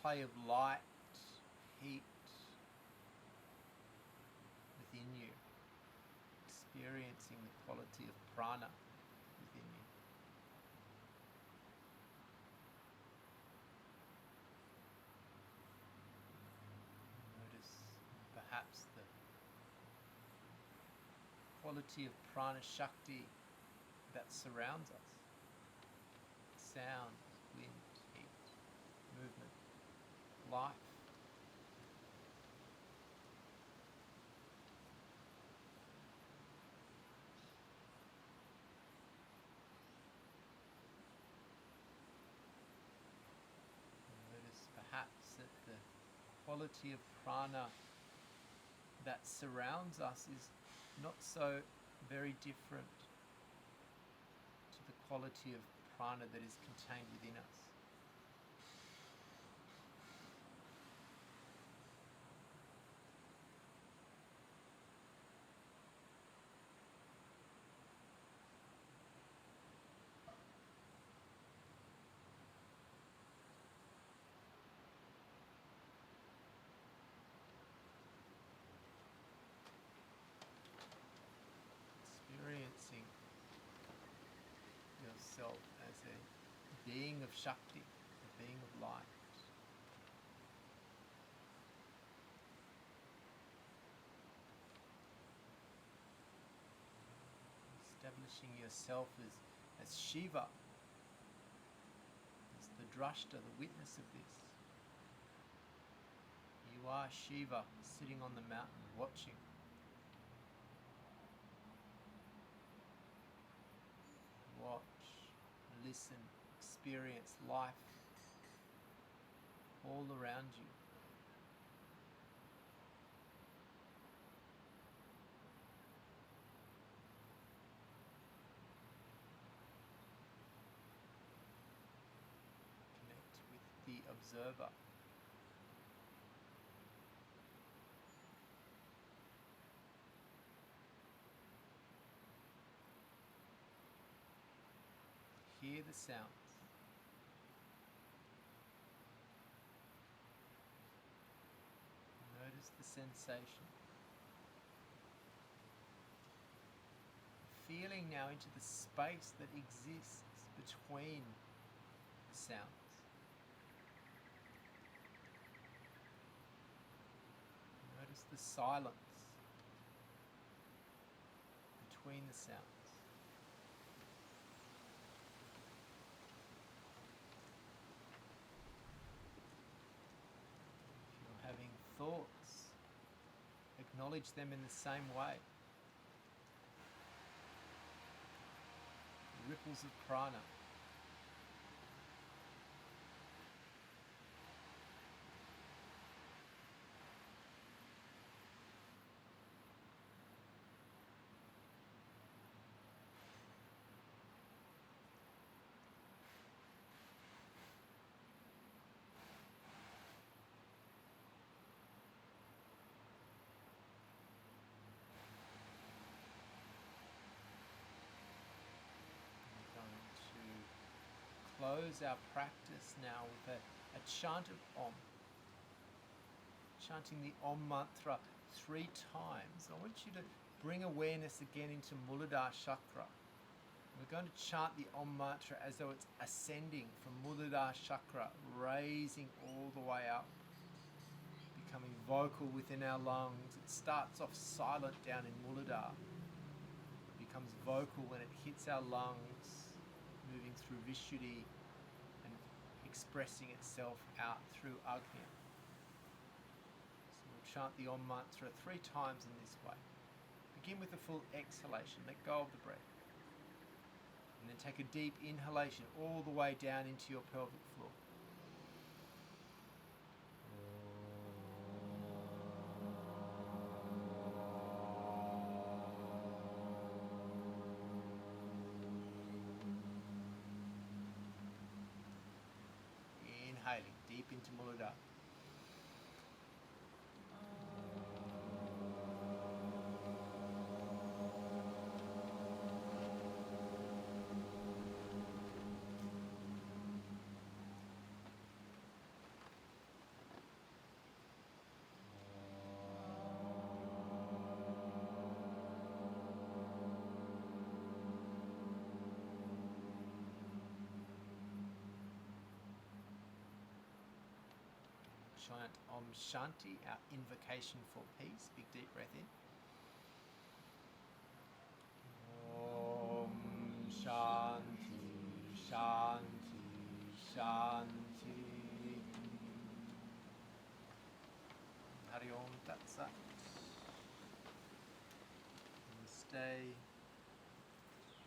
play of light, heat within you, experiencing the quality of prana within you. Notice perhaps the quality of prana Shakti that surrounds us. Sound, wind, heat, movement, life. Notice perhaps that the quality of prana that surrounds us is not so very different to the quality of prana that is contained within us. Experiencing yourself as a being of Shakti, a being of light. Establishing yourself as Shiva, as the drashta, the witness of this. You are Shiva sitting on the mountain watching. Watch, listen, experience life all around you. Connect with the observer. Hear the sounds. Notice the sensation. Feeling now into the space that exists between the sounds. Notice the silence between the sounds. Having thoughts, acknowledge them in the same way. Ripples of prana. close our practice now with a chant of Om. Chanting the Om mantra 3 times. I want you to bring awareness again into Muladhara chakra. We're going to chant the Om mantra as though it's ascending from Muladhara chakra, raising all the way up, becoming vocal within our lungs. It starts off silent down in Muladhara, becomes vocal when it hits our lungs, moving through Vishuddhi and expressing itself out through Agnya. So we'll chant the Om mantra 3 times in this way. Begin with a full exhalation, let go of the breath. And then take a deep inhalation all the way down into your pelvic floor. Inhaling deep into Muladhara. Chant Om Shanti, our invocation for peace. Big deep breath in. Om Shanti, Shanti, Shanti. Hari Om Tat Sat. Namaste.